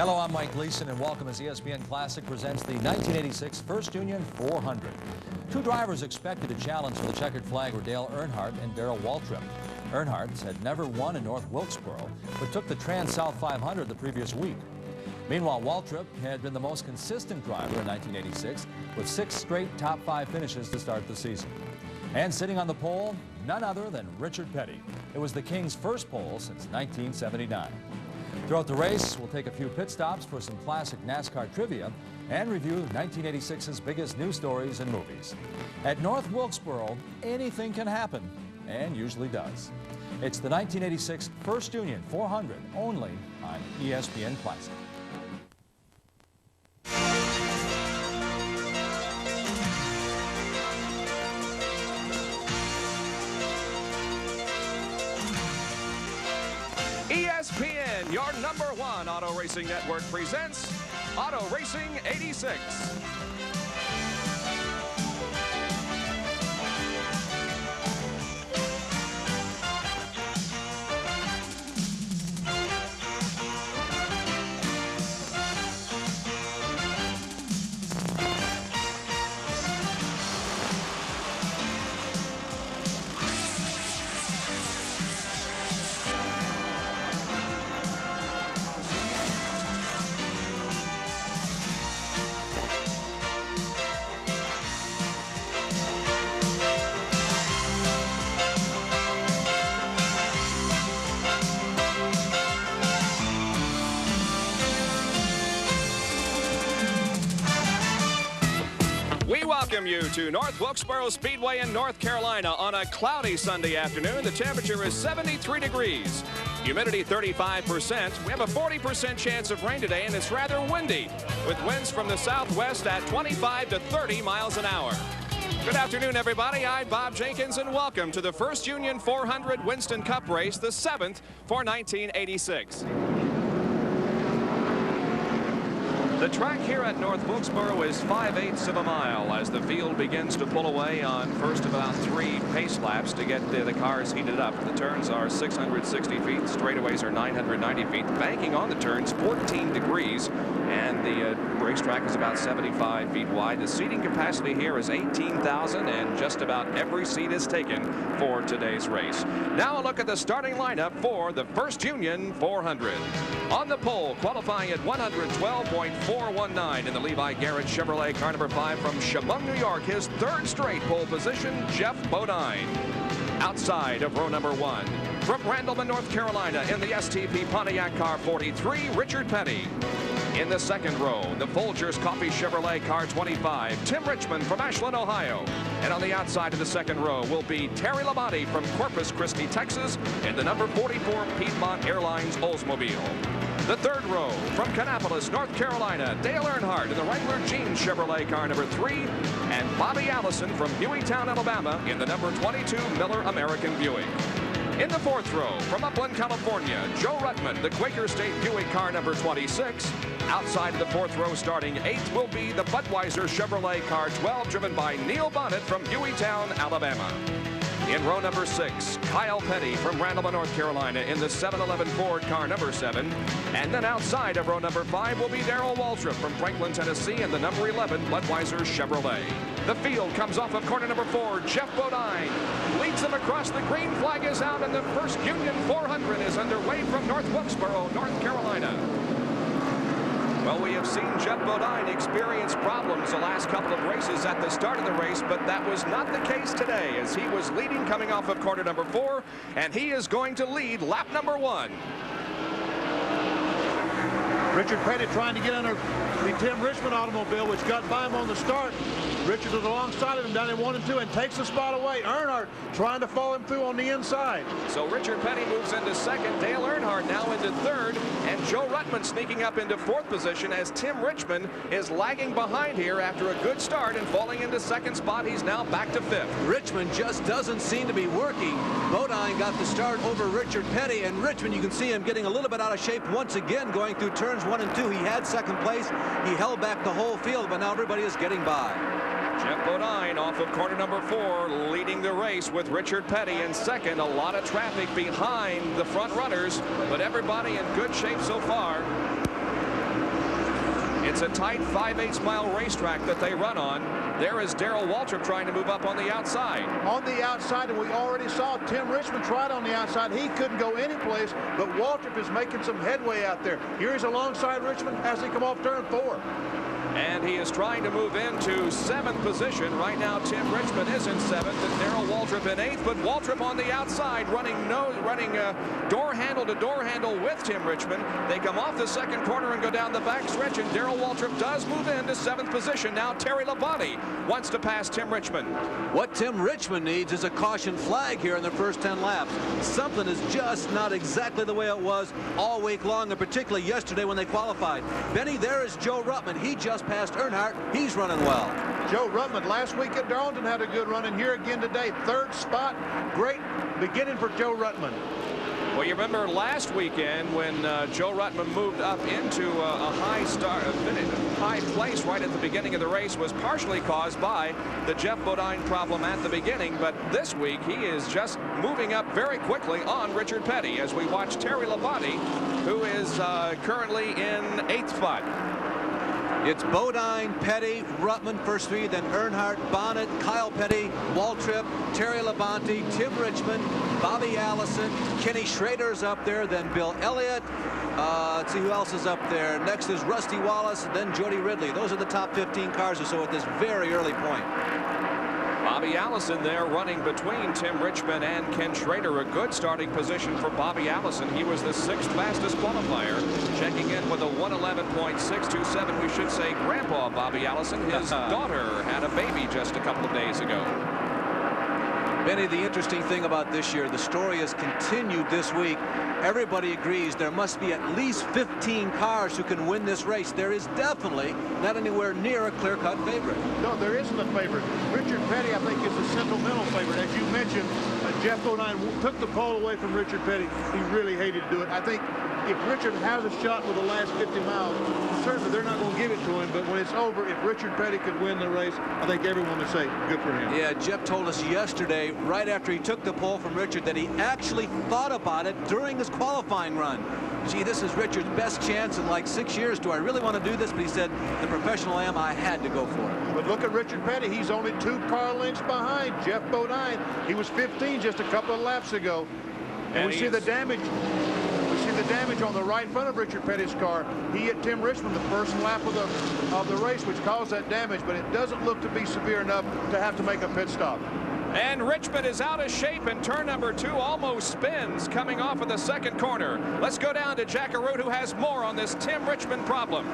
Hello, I'm Mike Gleason, and welcome as ESPN Classic presents the 1986 First Union 400. Two drivers expected to challenge for the checkered flag were Dale Earnhardt and Darrell Waltrip. Earnhardt had never won in North Wilkesboro, but took the Trans-South 500 the previous week. Meanwhile, Waltrip had been the most consistent driver in 1986, with 6 straight top 5 finishes to start the season. And sitting on the pole, none other than Richard Petty. It was the King's first pole since 1979. Throughout the race, we'll take a few pit stops for some classic NASCAR trivia and review 1986's biggest news stories and movies. At North Wilkesboro, anything can happen, and usually does. It's the 1986 First Union 400, only on ESPN Classic. ESPN, your #1 auto racing network, presents Auto Racing 86. We welcome you to North Wilkesboro Speedway in North Carolina on a cloudy Sunday afternoon. The temperature is 73 degrees. Humidity 35%. We have a 40% chance of rain today, and it's rather windy, with winds from the southwest at 25 to 30 miles an hour. Good afternoon, everybody. I'm Bob Jenkins, and welcome to the First Union 400 Winston Cup race, the 7th for 1986. The track here at North Wilkesboro is 5/8 of a mile as the field begins to pull away on first about 3 pace laps to get the cars heated up. The turns are 660 feet, straightaways are 990 feet. Banking on the turns 14 degrees, and the racetrack is about 75 feet wide. The seating capacity here is 18,000, and just about every seat is taken for today's race. Now a look at the starting lineup for the First Union 400. On the pole, qualifying at 112.419 in the Levi Garrett Chevrolet car number 5 from Chemung, New York, his 3rd straight pole position, Jeff Bodine. Outside of row number 1, from Randleman, North Carolina, in the STP Pontiac car 43, Richard Petty. In the 2nd row, the Folgers Coffee Chevrolet car 25, Tim Richmond from Ashland, Ohio. And on the outside of the 2nd row will be Terry Labonte from Corpus Christi, Texas, in the number 44 Piedmont Airlines Oldsmobile. The 3rd row, from Kannapolis, North Carolina, Dale Earnhardt in the Wrangler Jeans Chevrolet car number 3, and Bobby Allison from Hueytown, Alabama, in the number 22 Miller American Buick. In the 4th row, from Upland, California, Joe Ruttman, the Quaker State Buick car number 26. Outside of the 4th row, starting 8th, will be the Budweiser Chevrolet car 12, driven by Neil Bonnet from Hueytown, Alabama. In row number 6, Kyle Petty from Randleman, North Carolina, in the 711 Ford car number 7. And then outside of row number 5 will be Darrell Waltrip from Franklin, Tennessee, in the number 11 Budweiser Chevrolet. The field comes off of corner number 4. Jeff Bodine leads them across. The green flag is out, and the First Union 400 is underway from North Wilkesboro, North Carolina. Well, we have seen Jeff Bodine experience problems the last couple of races at the start of the race, but that was not the case today, as he was leading coming off of corner number 4, and he is going to lead lap number 1. Richard Petty trying to get under the Tim Richmond automobile, which got by him on the start. Richard is alongside of him down in 1 and 2 and takes the spot away. Earnhardt trying to follow him through on the inside. So Richard Petty moves into 2nd. Dale Earnhardt now into 3rd. And Joe Ruttman sneaking up into 4th position as Tim Richmond is lagging behind here after a good start and falling into 2nd spot. He's now back to 5th. Richmond just doesn't seem to be working. Bodine got the start over Richard Petty, and Richmond, you can see him getting a little bit out of shape once again going through turns 1 and 2. He had 2nd place. He held back the whole field, but now everybody is getting by. Jeff Bodine off of corner number 4, leading the race with Richard Petty in 2nd. A lot of traffic behind the front runners, but everybody in good shape so far. It's a tight 5/8 mile racetrack that they run on. There is Darrell Waltrip trying to move up on the outside. On the outside, and we already saw Tim Richmond tried on the outside. He couldn't go any place, but Waltrip is making some headway out there. Here he's alongside Richmond as he come off turn 4. And he is trying to move into 7th position. Right now, Tim Richmond is in 7th and Darrell Waltrip in 8th, but Waltrip on the outside running door handle to door handle with Tim Richmond. They come off the second corner and go down the back stretch, and Darrell Waltrip does move into 7th position. Now Terry Labonte wants to pass Tim Richmond. What Tim Richmond needs is a caution flag here in the first 10 laps. Something is just not exactly the way it was all week long, and particularly yesterday when they qualified. Benny, there is Joe Ruttman. He just passed Earnhardt. He's running well. Joe Ruttman last week at Darlington had a good run, and here again today, 3rd spot. Great beginning for Joe Ruttman. Well, you remember last weekend when Joe Ruttman moved up into a high place right at the beginning of the race was partially caused by the Jeff Bodine problem at the beginning, but this week he is just moving up very quickly on Richard Petty as we watch Terry Labonte, who is currently in 8th spot. It's Bodine, Petty, Ruttman first 3, then Earnhardt, Bonnet, Kyle Petty, Waltrip, Terry Labonte, Tim Richmond, Bobby Allison, Kenny Schrader's up there, then Bill Elliott. Let's see who else is up there. Next is Rusty Wallace, then Jody Ridley. Those are the top 15 cars or so at this very early point. Bobby Allison there running between Tim Richmond and Ken Schrader. A good starting position for Bobby Allison. He was the 6th fastest qualifier, checking in with a 1:11.627. We should say Grandpa Bobby Allison. His daughter had a baby just a couple of days ago. Benny, the interesting thing about this year, the story has continued this week. Everybody agrees there must be at least 15 cars who can win this race. There is definitely not anywhere near a clear-cut favorite. No, there isn't a favorite. Richard Petty, I think, is the sentimental favorite. As you mentioned, Jeff Bodine took the pole away from Richard Petty. He really hated to do it. I think if Richard has a shot with the last 50 miles, certainly they're not going to give it to him, but when it's over, if Richard Petty could win the race, I think everyone would say good for him. Yeah, Jeff told us yesterday, right after he took the pole from Richard, that he actually thought about it during his qualifying run. Gee, this is Richard's best chance in like 6 years. Do I really want to do this? But he said, the professional I am, I had to go for it. But look at Richard Petty. He's only 2 car lengths behind Jeff Bodine. He was 15 just a couple of laps ago. And we see the damage. The damage on the right front of Richard Petty's car. He hit Tim Richmond the first lap of the race, which caused that damage, but it doesn't look to be severe enough to have to make a pit stop. And Richmond is out of shape, and turn number 2 almost spins coming off of the second corner. Let's go down to Jack Arute, who has more on this Tim Richmond problem.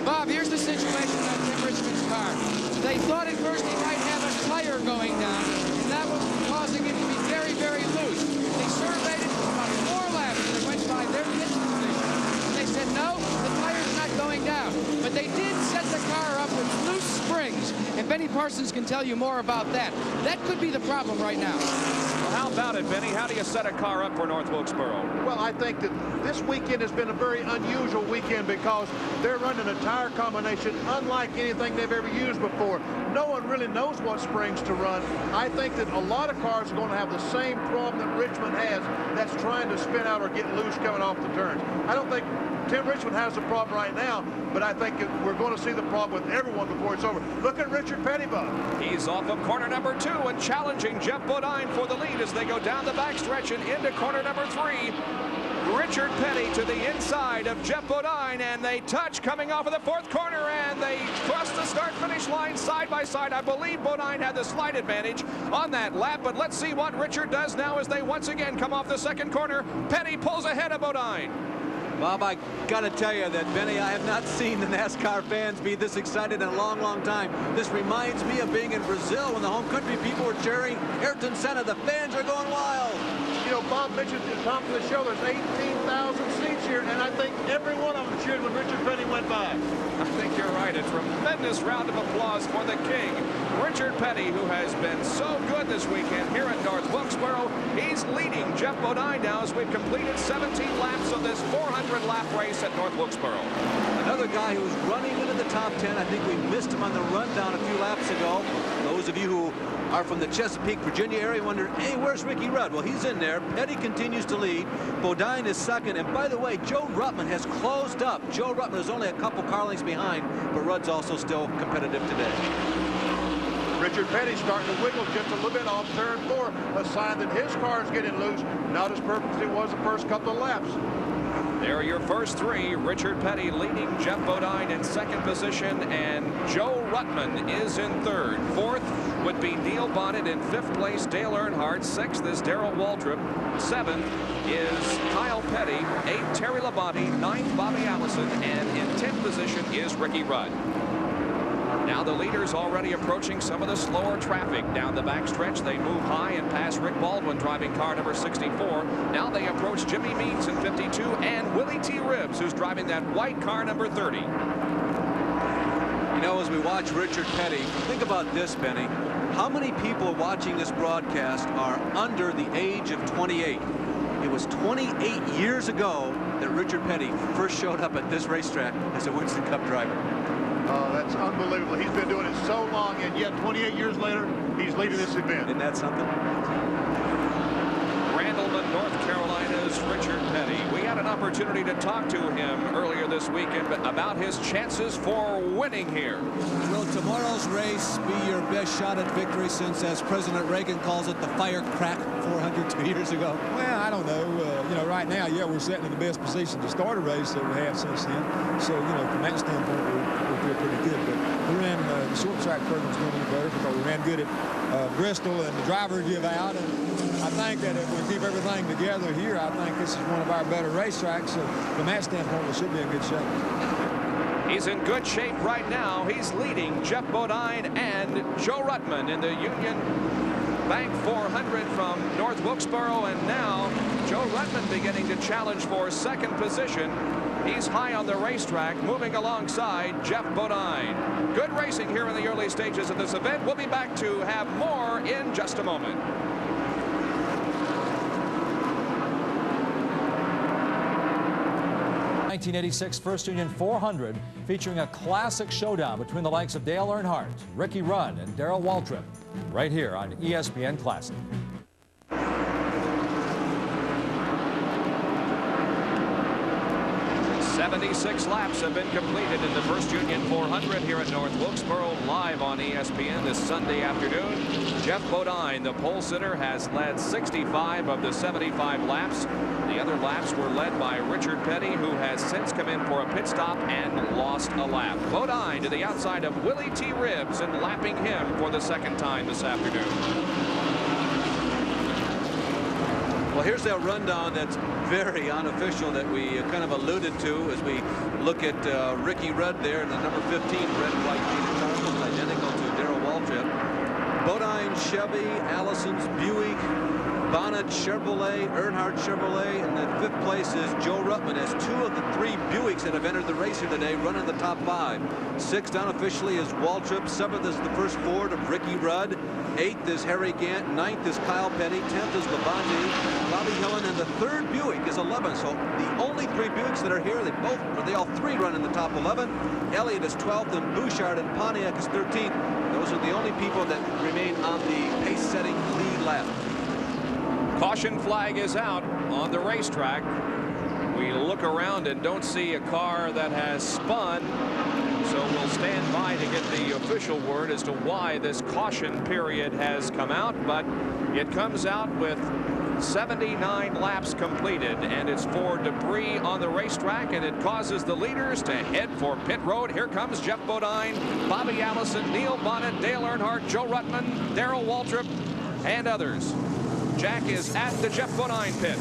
Bob, here's the situation on Tim Richmond's car. They thought at first he might have a tire going down, and that was causing it to be very, very loose. They surveyed it for about 4 laps, and it went by their pit station. And they said, no, the tire's not going down. But they did set the car up with loose springs, and Benny Parsons can tell you more about that. That could be the problem right now. Well, how about it, Benny? How do you set a car up for North Wilkesboro? Well, I think that this weekend has been a very unusual weekend because they're running a tire combination unlike anything they've ever used before. No one really knows what springs to run. I think that a lot of cars are going to have the same problem that Richmond has, that's trying to spin out or get loose coming off the turns. I don't think Tim Richmond has the problem right now, but I think we're going to see the problem with everyone before it's over. Look at Richard Petty, Bob. He's off of corner number 2 and challenging Jeff Bodine for the lead as they go down the backstretch and into corner number 3. Richard Petty to the inside of Jeff Bodine, and they touch coming off of the 4th corner, and they cross the start-finish line side by side. I believe Bodine had the slight advantage on that lap, but let's see what Richard does now as they once again come off the 2nd corner. Petty pulls ahead of Bodine. Bob, I got to tell you that, Benny, I have not seen the NASCAR fans be this excited in a long, long time. This reminds me of being in Brazil when the home country people were cheering Ayrton Senna. The fans are going wild. You know, Bob mentioned at the top of the show, there's 18,000 seats here, and I think every one of them cheered when Richard Petty went by. I think you're right. A tremendous round of applause for the king, Richard Petty, who has been so good this weekend here at North Wilkesboro. He's leading Jeff Bodine now as we've completed 17 laps of this 400-lap race at North Wilkesboro. Another guy who's running into the top 10. I think we missed him on the rundown a few laps ago. Those of you who are from the Chesapeake, Virginia area wonder, hey, where's Ricky Rudd? Well, he's in there. Petty continues to lead. Bodine is second. And by the way, Joe Ruttman has closed up. Joe Ruttman is only a couple car lengths behind, but Rudd's also still competitive today. Richard Petty starting to wiggle just a little bit off turn 4, a sign that his car is getting loose. Not as perfect as it was the first couple of laps. There are your first three. Richard Petty leading Jeff Bodine in second position, and Joe Ruttman is in third. Fourth would be Neil Bonnet. In fifth place, Dale Earnhardt. Sixth is Darrell Waltrip. Seventh is Kyle Petty. Eighth, Terry Labonte. Ninth, Bobby Allison. And in 10th position is Ricky Rudd. Now the leaders already approaching some of the slower traffic down the backstretch. They move high and pass Rick Baldwin driving car number 64. Now they approach Jimmy Means in 52 and Willie T. Ribbs, who's driving that white car number 30. You know, as we watch Richard Petty, think about this, Benny. How many people watching this broadcast are under the age of 28? It was 28 years ago that Richard Petty first showed up at this racetrack as a Winston Cup driver. Oh, that's unbelievable. He's been doing it so long, and yet 28 years later, he's leading this event. Isn't that something? Randleman, North Carolina's Richard Petty. We had an opportunity to talk to him earlier this weekend about his chances for winning here. Will tomorrow's race be your best shot at victory since, as President Reagan calls it, the fire crack 402 years ago? Well, I don't know. You know, right now, yeah, we're sitting in the best position to start a race that we have since then. So, you know, from that standpoint, we feel pretty good. But we ran the short track program's going to be better because we ran good at Bristol and the driver give out. And I think that if we keep everything together here, I think this is one of our better racetracks. So from that standpoint, we should be in good shape. He's in good shape right now. He's leading Jeff Bodine and Joe Ruttman in the Union Bank 400 from North Wilkesboro, and now Joe Ruttman beginning to challenge for second position. He's high on the racetrack, moving alongside Jeff Bodine. Good racing here in the early stages of this event. We'll be back to have more in just a moment. 1986 First Union 400 featuring a classic showdown between the likes of Dale Earnhardt, Ricky Rudd, and Darrell Waltrip, right here on ESPN Classic. 76 laps have been completed in the First Union 400 here at North Wilkesboro, live on ESPN this Sunday afternoon. Jeff Bodine, the pole sitter, has led 65 of the 75 laps. The other laps were led by Richard Petty, who has since come in for a pit stop and lost a lap. Bodine to the outside of Willie T. Ribbs and lapping him for the second time this afternoon. Well, here's that rundown that's very unofficial that we kind of alluded to as we look at Ricky Rudd there in the number 15 red and white painted car, identical to Darrell Waltrip. Bodine Chevy, Allison's Buick, Bonnet Chevrolet, Earnhardt Chevrolet, and the fifth place is Joe Ruttman, as two of the three Buicks that have entered the race here today run in the top five. Sixth unofficially is Waltrip. Seventh is the first Ford of Ricky Rudd. Eighth is Harry Gant. Ninth is Kyle Petty. 10th is Labonte, Bobby Hillin, and the third Buick is 11. So the only three Buicks that are here, they all three run in the top 11. Elliott is 12th, and Bouchard and Pontiac is 13th. Those are the only people that remain on the pace-setting lead lap. Caution flag is out on the racetrack. We look around and don't see a car that has spun, so we'll stand by to get the official word as to why this caution period has come out. But it comes out with 79 laps completed, and it's for debris on the racetrack, and it causes the leaders to head for pit road. Here comes Jeff Bodine, Bobby Allison, Neil Bonnet, Dale Earnhardt, Joe Ruttman, Darrell Waltrip, and others. Jack is at the Jeff Bodine pit.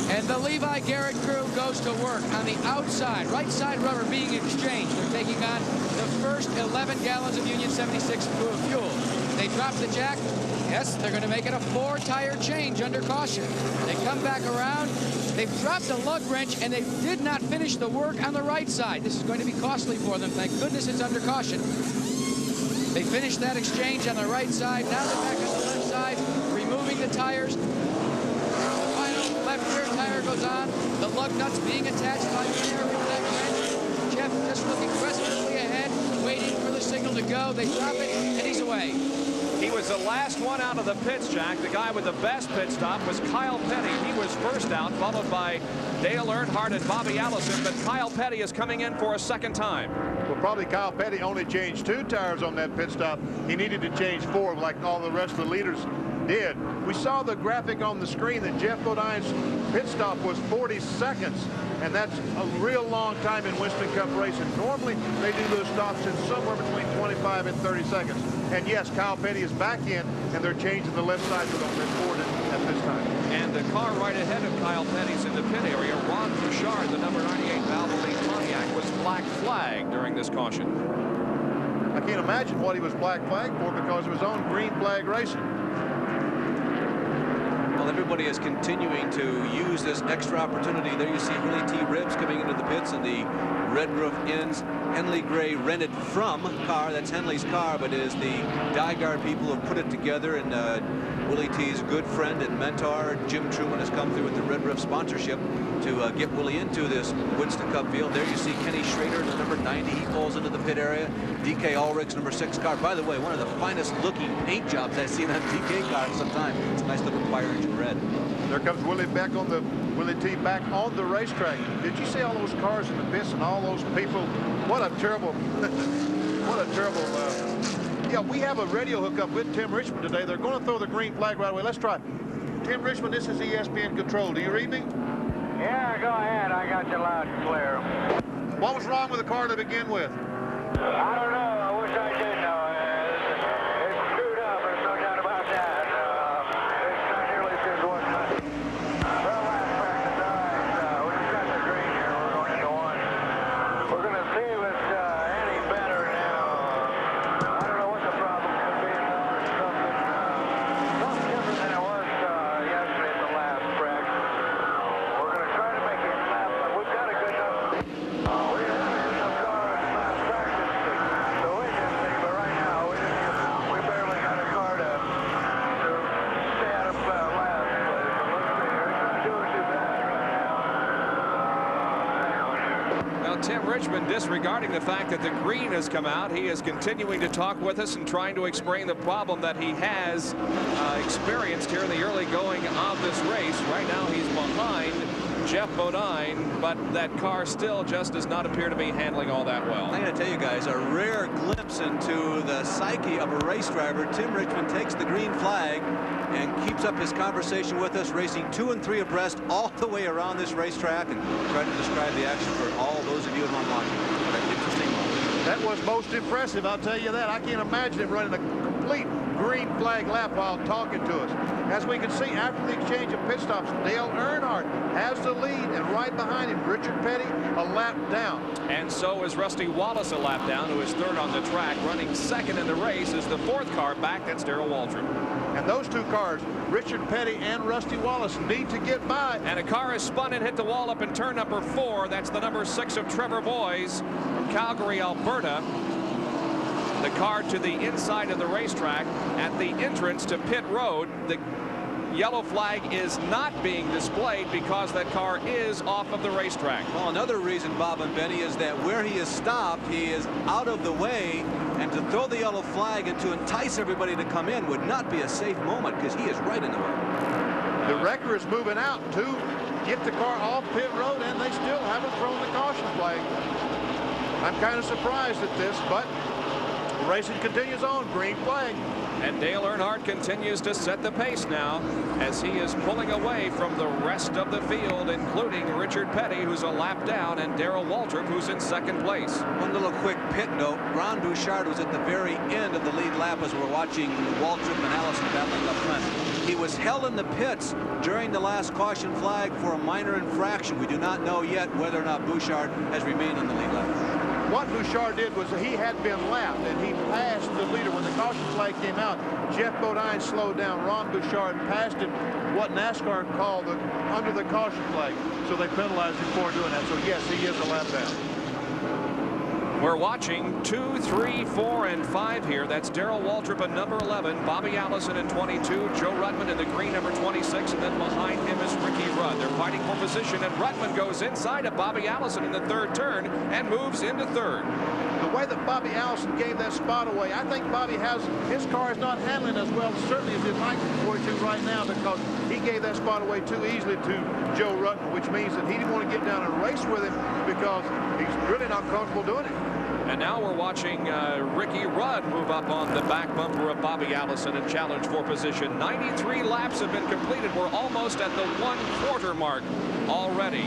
And the Levi Garrett crew goes to work on the outside, right side rubber being exchanged. They're taking on the first 11 gallons of Union 76 fuel. They drop the jack. Yes, they're going to make it a 4-tire change under caution. They come back around. They've dropped the lug wrench, and they did not finish the work on the right side. This is going to be costly for them. Thank goodness it's under caution. They finished that exchange on the right side. Now they're back on the left side, removing the tires. The final left rear tire goes on. The lug nuts being attached by the air with that wrench. Jeff just looking questionably ahead. to go. They drop it, and he's away. He was the last one out of the pits, Jack. The guy with the best pit stop was Kyle Petty. He was first out, followed by Dale Earnhardt and Bobby Allison, but Kyle Petty is coming in for a second time. Well, probably Kyle Petty only changed 2 tires on that pit stop. He needed to change 4 like all the rest of the leaders did. We saw the graphic on the screen that Jeff Bodine's pit stop was 40 seconds, and that's a real long time in Winston Cup racing. Normally, they do those stops in somewhere between 25 and 30 seconds. And yes, Kyle Petty is back in, and they're changing the left side for the Ford at this time. And the car right ahead of Kyle Petty's in the pit area, Ron Bouchard, the number 98 Valvoline Pontiac, was black flagged during this caution. I can't imagine what he was black flagged for because it was on green flag racing. Well, everybody is continuing to use this extra opportunity. There you see Willie T. Ribbs coming into the pits in the red roof ends. Henley Gray rented from car. That's Henley's car, but it is the Dyguard people who put it together. And Willie T's good friend and mentor, Jim Truman, has come through with the red roof sponsorship to get Willie into this Winston Cup field. There you see Kenny Schrader, the number 90. He pulls into the pit area. DK Ulrich's number 6 car. By the way, one of the finest looking paint jobs I've seen on DK car in some time. It's a nice looking fire engine red. There comes Willie back on the Willie T back on the racetrack. Did you see all those cars in the pits and all those people? What a terrible, what a terrible. Yeah, we have a radio hookup with Tim Richmond today. They're going to throw the green flag right away. Let's try. Tim Richmond, this is ESPN Control. Do you read me? Yeah, go ahead. I got you loud and clear. What was wrong with the car to begin with? I don't know. I wish I did know. It's screwed up. There's no doubt about that. It's not nearly as good as it was. Well, last practice, all right. We just got the green here. We're going into one. We're going to see if it's any better now. I don't know what the problem could be. Something different than it was yesterday at the last practice. We're going to try to make it lap, but we've got a good enough. We didn't have enough cars last practice to win this thing, but right now we barely got a car to stay out of last place. So let's see here. It's not doing too bad right now. Now, Tim Richmond, disregarding the fact that the green has come out, he is continuing to talk with us and trying to explain the problem that he has experienced here in the early going of this race. Right now, he's behind Jeff Bodine, but that car still just does not appear to be handling all that well. I'm going to tell you guys a rare glimpse into the psyche of a race driver. Tim Richmond takes the green flag and keeps up his conversation with us, racing 2 and 3 abreast all the way around this racetrack, and trying to describe the action for all those of you at home watching. What an interesting moment. That was most impressive, I'll tell you that. I can't imagine him running a complete green flag lap while talking to us. As we can see, after the exchange of pit stops, Dale Earnhardt has the lead, and right behind him, Richard Petty, a lap down. And so is Rusty Wallace a lap down, who is third on the track. Running second in the race is the 4th car back. That's Darrell Waltrip. And those 2 cars, Richard Petty and Rusty Wallace, need to get by. And a car has spun and hit the wall up in turn number 4. That's the number 6 of Trevor Boyes from Calgary, Alberta. The car to the inside of the racetrack at the entrance to pit road. The yellow flag is not being displayed because that car is off of the racetrack. Well, another reason, Bob and Benny, is that where he is stopped, he is out of the way, and to throw the yellow flag and to entice everybody to come in would not be a safe moment because he is right in the way. The wrecker is moving out to get the car off pit road, and they still haven't thrown the caution flag. I'm kind of surprised at this, but the racing continues on. Green flag. And Dale Earnhardt continues to set the pace now as he is pulling away from the rest of the field, including Richard Petty, who's a lap down, and Darrell Waltrip, who's in second place. One little quick pit note. Ron Bouchard was at the very end of the lead lap as we're watching Waltrip and Allison battling up front. He was held in the pits during the last caution flag for a minor infraction. We do not know yet whether or not Bouchard has remained in the lead lap. What Bouchard did was he had been lapped, and he passed the leader. When the caution flag came out, Jeff Bodine slowed down. Ron Bouchard passed him, what NASCAR called under the caution flag. So they penalized him for doing that. So, yes, he is a lap down. We're watching 2, 3, 4, and 5 here. That's Darrell Waltrip at number 11, Bobby Allison in 22, Joe Ruttman in the green number 26, and then behind him is Ricky Rudd. They're fighting for position, and Ruttman goes inside of Bobby Allison in the 3rd turn and moves into 3rd. The way that Bobby Allison gave that spot away, I think Bobby his car is not handling as well, certainly as he'd like for it to right now, because he gave that spot away too easily to Joe Rutten, which means that he didn't want to get down and race with him because he's really not comfortable doing it. And now we're watching Ricky Rudd move up on the back bumper of Bobby Allison and challenge for position. 93 laps have been completed. We're almost at the 1/4 mark already.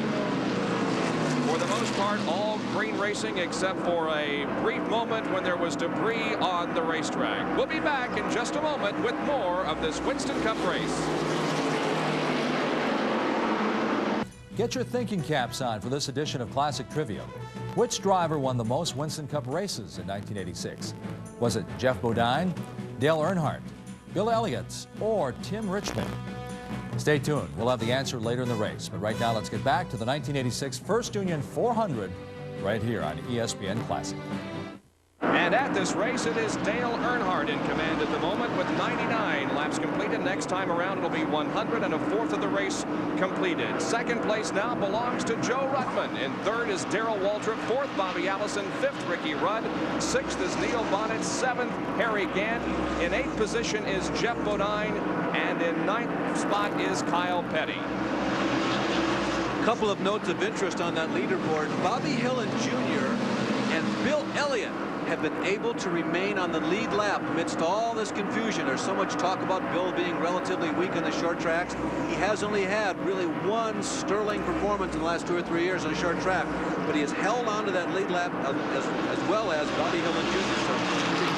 For the most part, all green racing except for a brief moment when there was debris on the racetrack. We'll be back in just a moment with more of this Winston Cup race. Get your thinking caps on for this edition of Classic Trivia. Which driver won the most Winston Cup races in 1986? Was it Jeff Bodine, Dale Earnhardt, Bill Elliott, or Tim Richmond? Stay tuned. We'll have the answer later in the race. But right now, let's get back to the 1986 First Union 400 right here on ESPN Classic. And at this race, it is Dale Earnhardt in command at the moment with 99 laps completed. Next time around, it'll be 104th of the race completed. Second place now belongs to Joe Ruttman. In third is Darrell Waltrip. Fourth, Bobby Allison. Fifth, Ricky Rudd. Sixth is Neil Bonnet. Seventh, Harry Gant. In eighth position is Jeff Bodine. And in ninth spot is Kyle Petty. A couple of notes of interest on that leaderboard. Bobby Hillin Jr. and Bill Elliott have been able to remain on the lead lap amidst all this confusion. There's so much talk about Bill being relatively weak on the short tracks. He has only had really one sterling performance in the last 2 or 3 years on a short track, but he has held on to that lead lap as well as Bobby Hillin Jr. So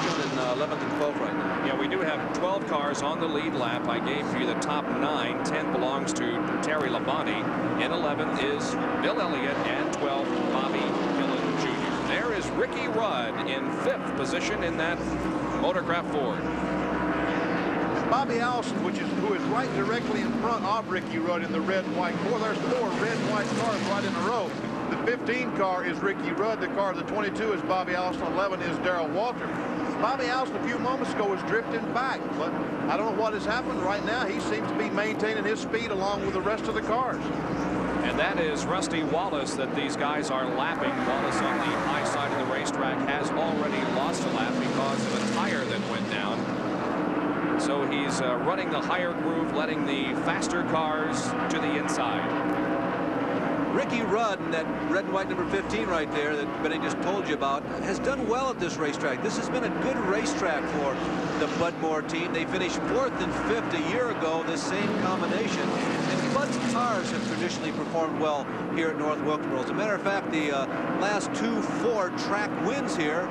he's in 11th and 12th right now. Yeah, we do have 12 cars on the lead lap. I gave you the top 9. 10 belongs to Terry Labonte. In 11th is Bill Elliott, and 12th, Bobby Hillin Jr. There is Ricky Rudd in 5th position in that Motorcraft Ford. Bobby Allison, who is right directly in front of Ricky Rudd in the red and white car. There's 4 red and white cars right in a row. The 15 car is Ricky Rudd. The car of the 22 is Bobby Allison. 11 is Darrell Waltrip. Bobby Allison a few moments ago was drifting back, but I don't know what has happened right now. He seems to be maintaining his speed along with the rest of the cars. And that is Rusty Wallace that these guys are lapping. Wallace on the high side of the racetrack has already lost a lap because of a tire that went down. So he's running the higher groove, letting the faster cars to the inside. Ricky Rudd, and that red and white number 15 right there that Benny just told you about, has done well at this racetrack. This has been a good racetrack for the Bud Moore team. They finished 4th and 5th a year ago, this same combination. And Bud's cars have traditionally performed well here at North Wilkesboro. As a matter of fact, the last 2 Ford track wins here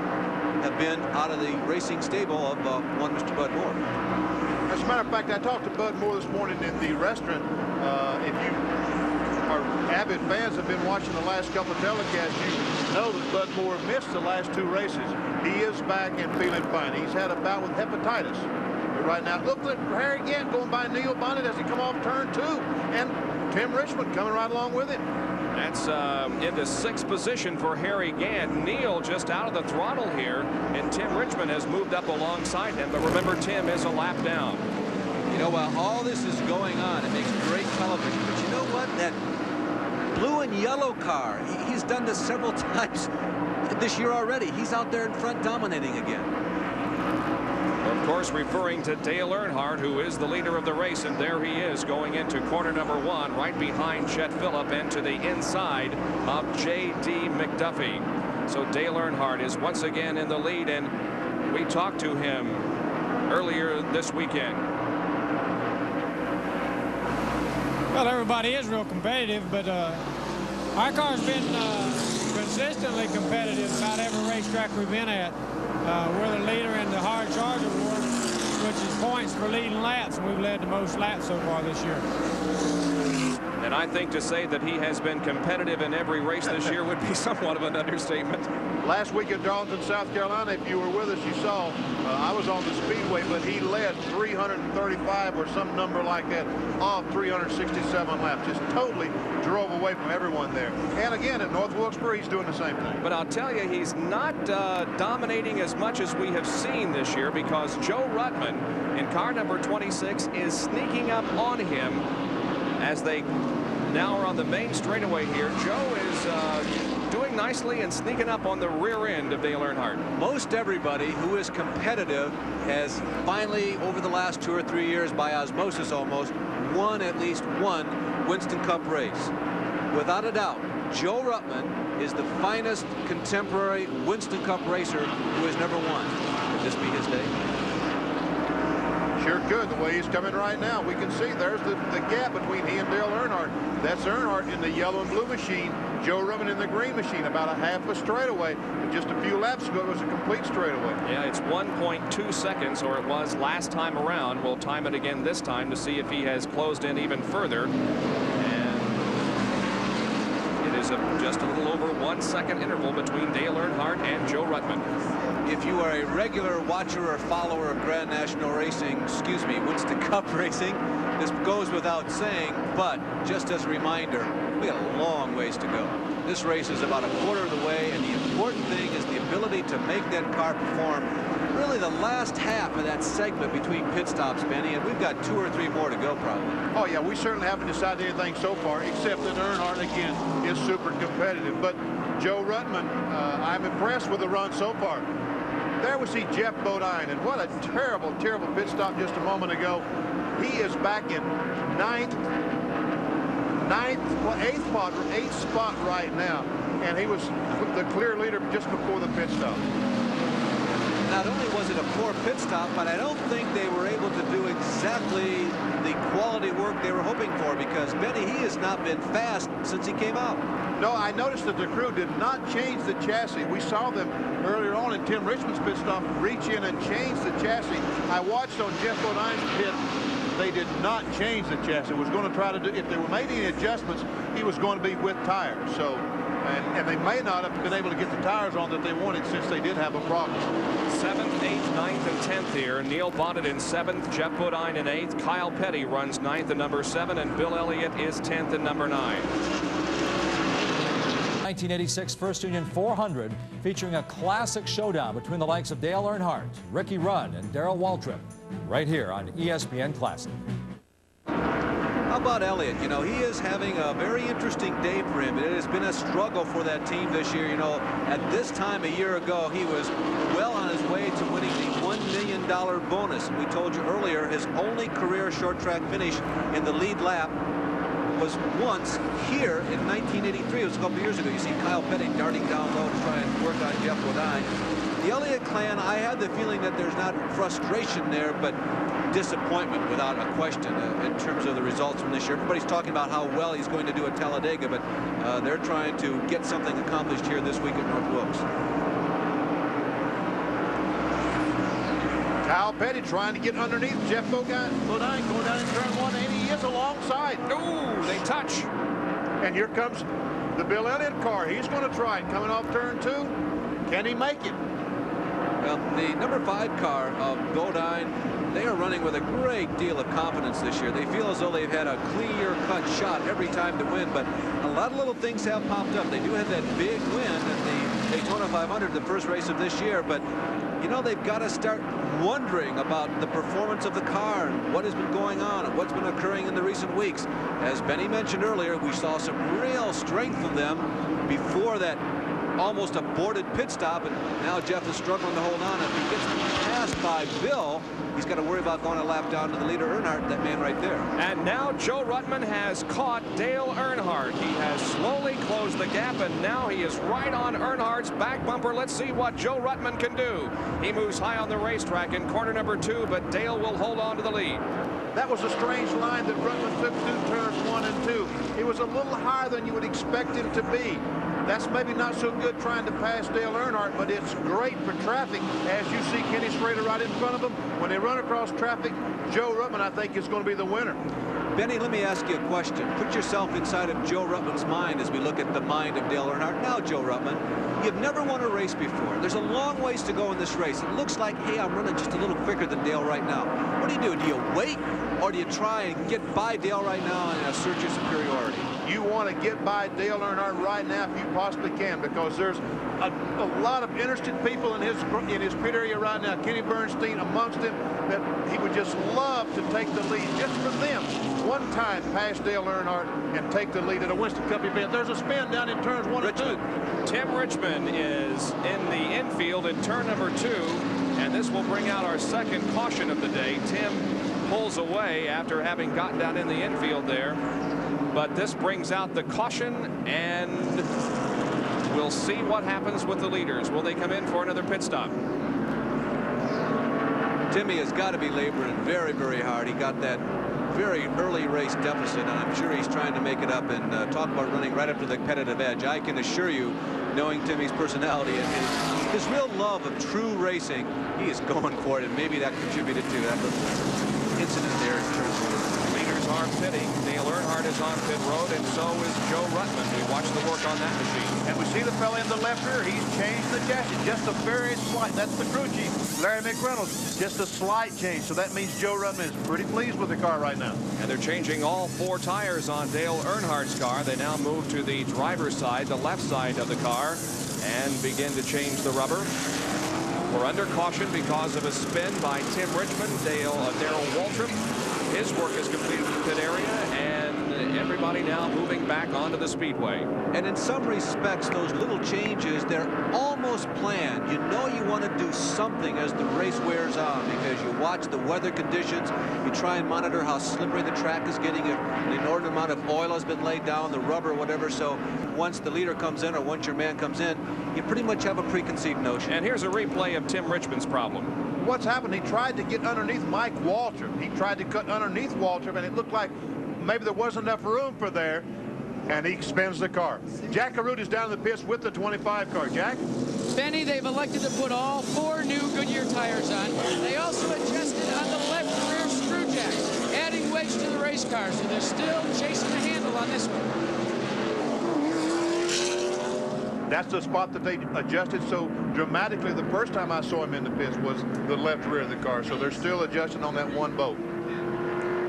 have been out of the racing stable of one Mr. Bud Moore. As a matter of fact, I talked to Bud Moore this morning in the restaurant. If you are avid fans have been watching the last couple of telecasts, you know that Bud Moore missed the last 2 races. He is back and feeling fine. He's had a bout with hepatitis. But right now, look at Harry again going by Neil Bonnet as he come off turn 2. And Tim Richmond coming right along with him. That's into 6th position for Harry Gant. Neil just out of the throttle here, and Tim Richmond has moved up alongside him. But remember, Tim is a lap down. You know, while all this is going on, it makes great television. But you know what? That blue and yellow car, he's done this several times this year already. He's out there in front dominating again. Of course, referring to Dale Earnhardt, who is the leader of the race, and there he is going into corner number 1, right behind Chet Phillip and to the inside of J.D. McDuffie. So Dale Earnhardt is once again in the lead, and we talked to him earlier this weekend. Well, everybody is real competitive, but our car's been consistently competitive about every racetrack we've been at. We're the leader in the Hard Charge Award, which is points for leading laps, and we've led the most laps so far this year. And I think to say that he has been competitive in every race this year would be somewhat of an understatement. Last week at Darlington, South Carolina, if you were with us, you saw I was on the speedway, but he led 335 or some number like that off 367 laps. Just totally drove away from everyone there. And again, at North Wilkesboro, he's doing the same thing. But I'll tell you, he's not dominating as much as we have seen this year, because Joe Ruttman in car number 26 is sneaking up on him as they now are on the main straightaway here. Joe is doing nicely and sneaking up on the rear end of Dale Earnhardt. Most everybody who is competitive has finally, over the last 2 or 3 years, by osmosis almost, won at least one Winston Cup race. Without a doubt, Joe Ruttman is the finest contemporary Winston Cup racer who has never won. Could this be his day? Sure could, the way he's coming right now. We can see there's the gap between he and Dale Earnhardt. That's Earnhardt in the yellow and blue machine, Joe Ruttman in the green machine, about a half a straightaway. And just a few laps ago, it was a complete straightaway. Yeah, it's 1.2 seconds, or it was last time around. We'll time it again this time to see if he has closed in even further. And it is just a little over 1 second interval between Dale Earnhardt and Joe Ruttman. If you are a regular watcher or follower of Grand National Racing, excuse me, Winston Cup Racing, this goes without saying, but just as a reminder, we got a long ways to go. This race is about a quarter of the way, and the important thing is the ability to make that car perform really the last half of that segment between pit stops, Benny, and we've got 2 or 3 more to go probably. Oh yeah, we certainly haven't decided anything so far, except that Earnhardt again is super competitive. But Joe Ruttman, I'm impressed with the run so far. There we see Jeff Bodine, and what a terrible, terrible pit stop just a moment ago. He is back in eighth spot right now, and he was the clear leader just before the pit stop. Not only was it a poor pit stop, but I don't think they were able to do exactly the quality work they were hoping for, because Benny, he has not been fast since he came out. No, I noticed that the crew did not change the chassis. We saw them earlier on in Tim Richmond's pit stop reach in and change the chassis. I watched on Jeff Bodine's pit. They did not change the chassis. Was going to try to do, if they were making any adjustments, he was going to be with tires. So, and they may not have been able to get the tires on that they wanted, since they did have a problem. 7th, 8th, 9th, and 10th here. Neil Bonnet in 7th, Jeff Bodine in 8th. Kyle Petty runs 9th and number 7, and Bill Elliott is 10th and number 9. 1986 First Union 400, featuring a classic showdown between the likes of Dale Earnhardt, Ricky Rudd, and Darrell Waltrip, right here on ESPN Classic. How about Elliott? You know, he is having a very interesting day for him. It has been a struggle for that team this year. You know, at this time a year ago, he was well on his way to winning the $1 million bonus. We told you earlier, his only career short track finish in the lead lap was once here in 1983. It was a couple years ago. You see Kyle Petty darting down low to try and work on Jeff Bodine. The Elliott clan, I have the feeling that there's not frustration there, but disappointment without a question in terms of the results from this year. Everybody's talking about how well he's going to do at Talladega, but they're trying to get something accomplished here this week at North Wilkes. Kyle Petty trying to get underneath Jeff Bodine going down in turn 1, and he is alongside. Ooh, they touch. And here comes the Bill Elliott car. He's going to try it coming off turn 2. Can he make it? Well, the number 5 car of Bodine, they are running with a great deal of confidence this year. They feel as though they've had a clear-cut shot every time to win, but a lot of little things have popped up. They do have that big win in the Daytona 500, the first race of this year, but you know, they've got to start wondering about the performance of the car and what has been going on and what's been occurring in the recent weeks. As Benny mentioned earlier, we saw some real strength from them before that almost aborted pit stop, and now Jeff is struggling to hold on. If he gets passed by Bill, he's got to worry about going a lap down to the leader, Earnhardt, that man right there. And now Joe Ruttman has caught Dale Earnhardt. He has slowly closed the gap, and now he is right on Earnhardt's back bumper. Let's see what Joe Ruttman can do. He moves high on the racetrack in corner number 2, but Dale will hold on to the lead. That was a strange line that Ruttman took through turns 1 and 2. It was a little higher than you would expect him to be. That's maybe not so good trying to pass Dale Earnhardt, but it's great for traffic. As you see Kenny Schrader right in front of them, when they run across traffic, Joe Ruttman, I think, is going to be the winner. Benny, let me ask you a question. Put yourself inside of Joe Ruttman's mind as we look at the mind of Dale Earnhardt. Now, Joe Ruttman, you've never won a race before. There's a long ways to go in this race. It looks like, hey, I'm running just a little quicker than Dale right now. What do? Do you wait, or do you try and get by Dale right now and assert your superiority? You want to get by Dale Earnhardt right now if you possibly can, because there's a lot of interested people in his pit area right now. Kenny Bernstein amongst them, that he would just love to take the lead just for them one time past Dale Earnhardt and take the lead at a Winston Cup event. There's a spin down in turns 1 and 2. Tim Richmond is in the infield in turn number 2, and this will bring out our second caution of the day. Tim pulls away after having gotten down in the infield there, but this brings out the caution, and we'll see what happens with the leaders. Will they come in for another pit stop? Timmy has got to be laboring very, very hard. He got that very early race deficit, and I'm sure he's trying to make it up, and talk about running right up to the competitive edge. I can assure you, knowing Timmy's personality and his real love of true racing, he is going for it, and maybe that contributed to that little incident there in turn 1. Leaders are pitting. Dale Earnhardt is on pit road, and so is Joe Ruttman. We watched the work on that machine. And we see the fella in the left rear. He's changed the chassis, just a very slight. That's the crew chief, Larry McReynolds. Just a slight change. So that means Joe Ruttman is pretty pleased with the car right now. And they're changing all 4 tires on Dale Earnhardt's car. They now move to the driver's side, the left side of the car, and begin to change the rubber. We're under caution because of a spin by Tim Richmond. Darrell Waltrip. His work is completed in the pit area, and everybody now moving back onto the speedway. And in some respects, those little changes, they're almost planned. You know you want to do something as the race wears on, because you watch the weather conditions, you try and monitor how slippery the track is getting, an inordinate amount of oil has been laid down, the rubber, whatever. So once the leader comes in, or once your man comes in, you pretty much have a preconceived notion. And here's a replay of Tim Richmond's problem. What's happened, he tried to get underneath Mike Waltrip. He tried to cut underneath Waltrip, and it looked like maybe there wasn't enough room for there, and he spins the car. Jack Carruth is down in the pits with the 25 car. Jack? Benny, they've elected to put all 4 new Goodyear tires on. They also adjusted on the left rear screw jacks, adding wedge to the race car, so they're still chasing the handle on this one. That's the spot that they adjusted so dramatically the first time I saw him in the pits was the left rear of the car. So they're still adjusting on that one bolt.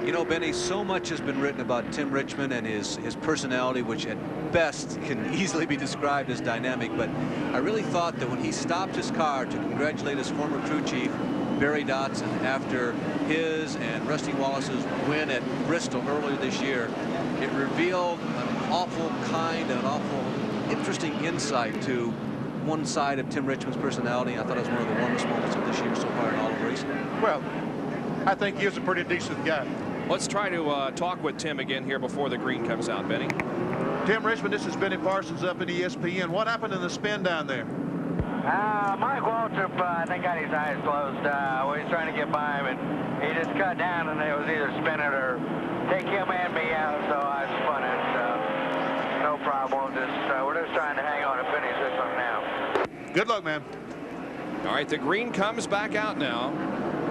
You know, Benny, so much has been written about Tim Richmond and his personality, which at best can easily be described as dynamic. But I really thought that when he stopped his car to congratulate his former crew chief, Barry Dotson, after his and Rusty Wallace's win at Bristol earlier this year, it revealed an awful kind and an awful interesting insight to one side of Tim Richmond's personality. I thought it was one of the warmest moments of this year so far in all of racing. Well, I think he is a pretty decent guy. Let's try to talk with Tim again here before the green comes out, Benny. Tim Richmond, this is Benny Parsons up at ESPN. What happened in the spin down there? Mike Waltrip, I think, got his eyes closed. We was trying to get by him, and he just cut down, and it was either spin it or take him and me out, so I spun it. No problem. We're just trying to hang on and finish this one now. Good luck, man. All right, the green comes back out now.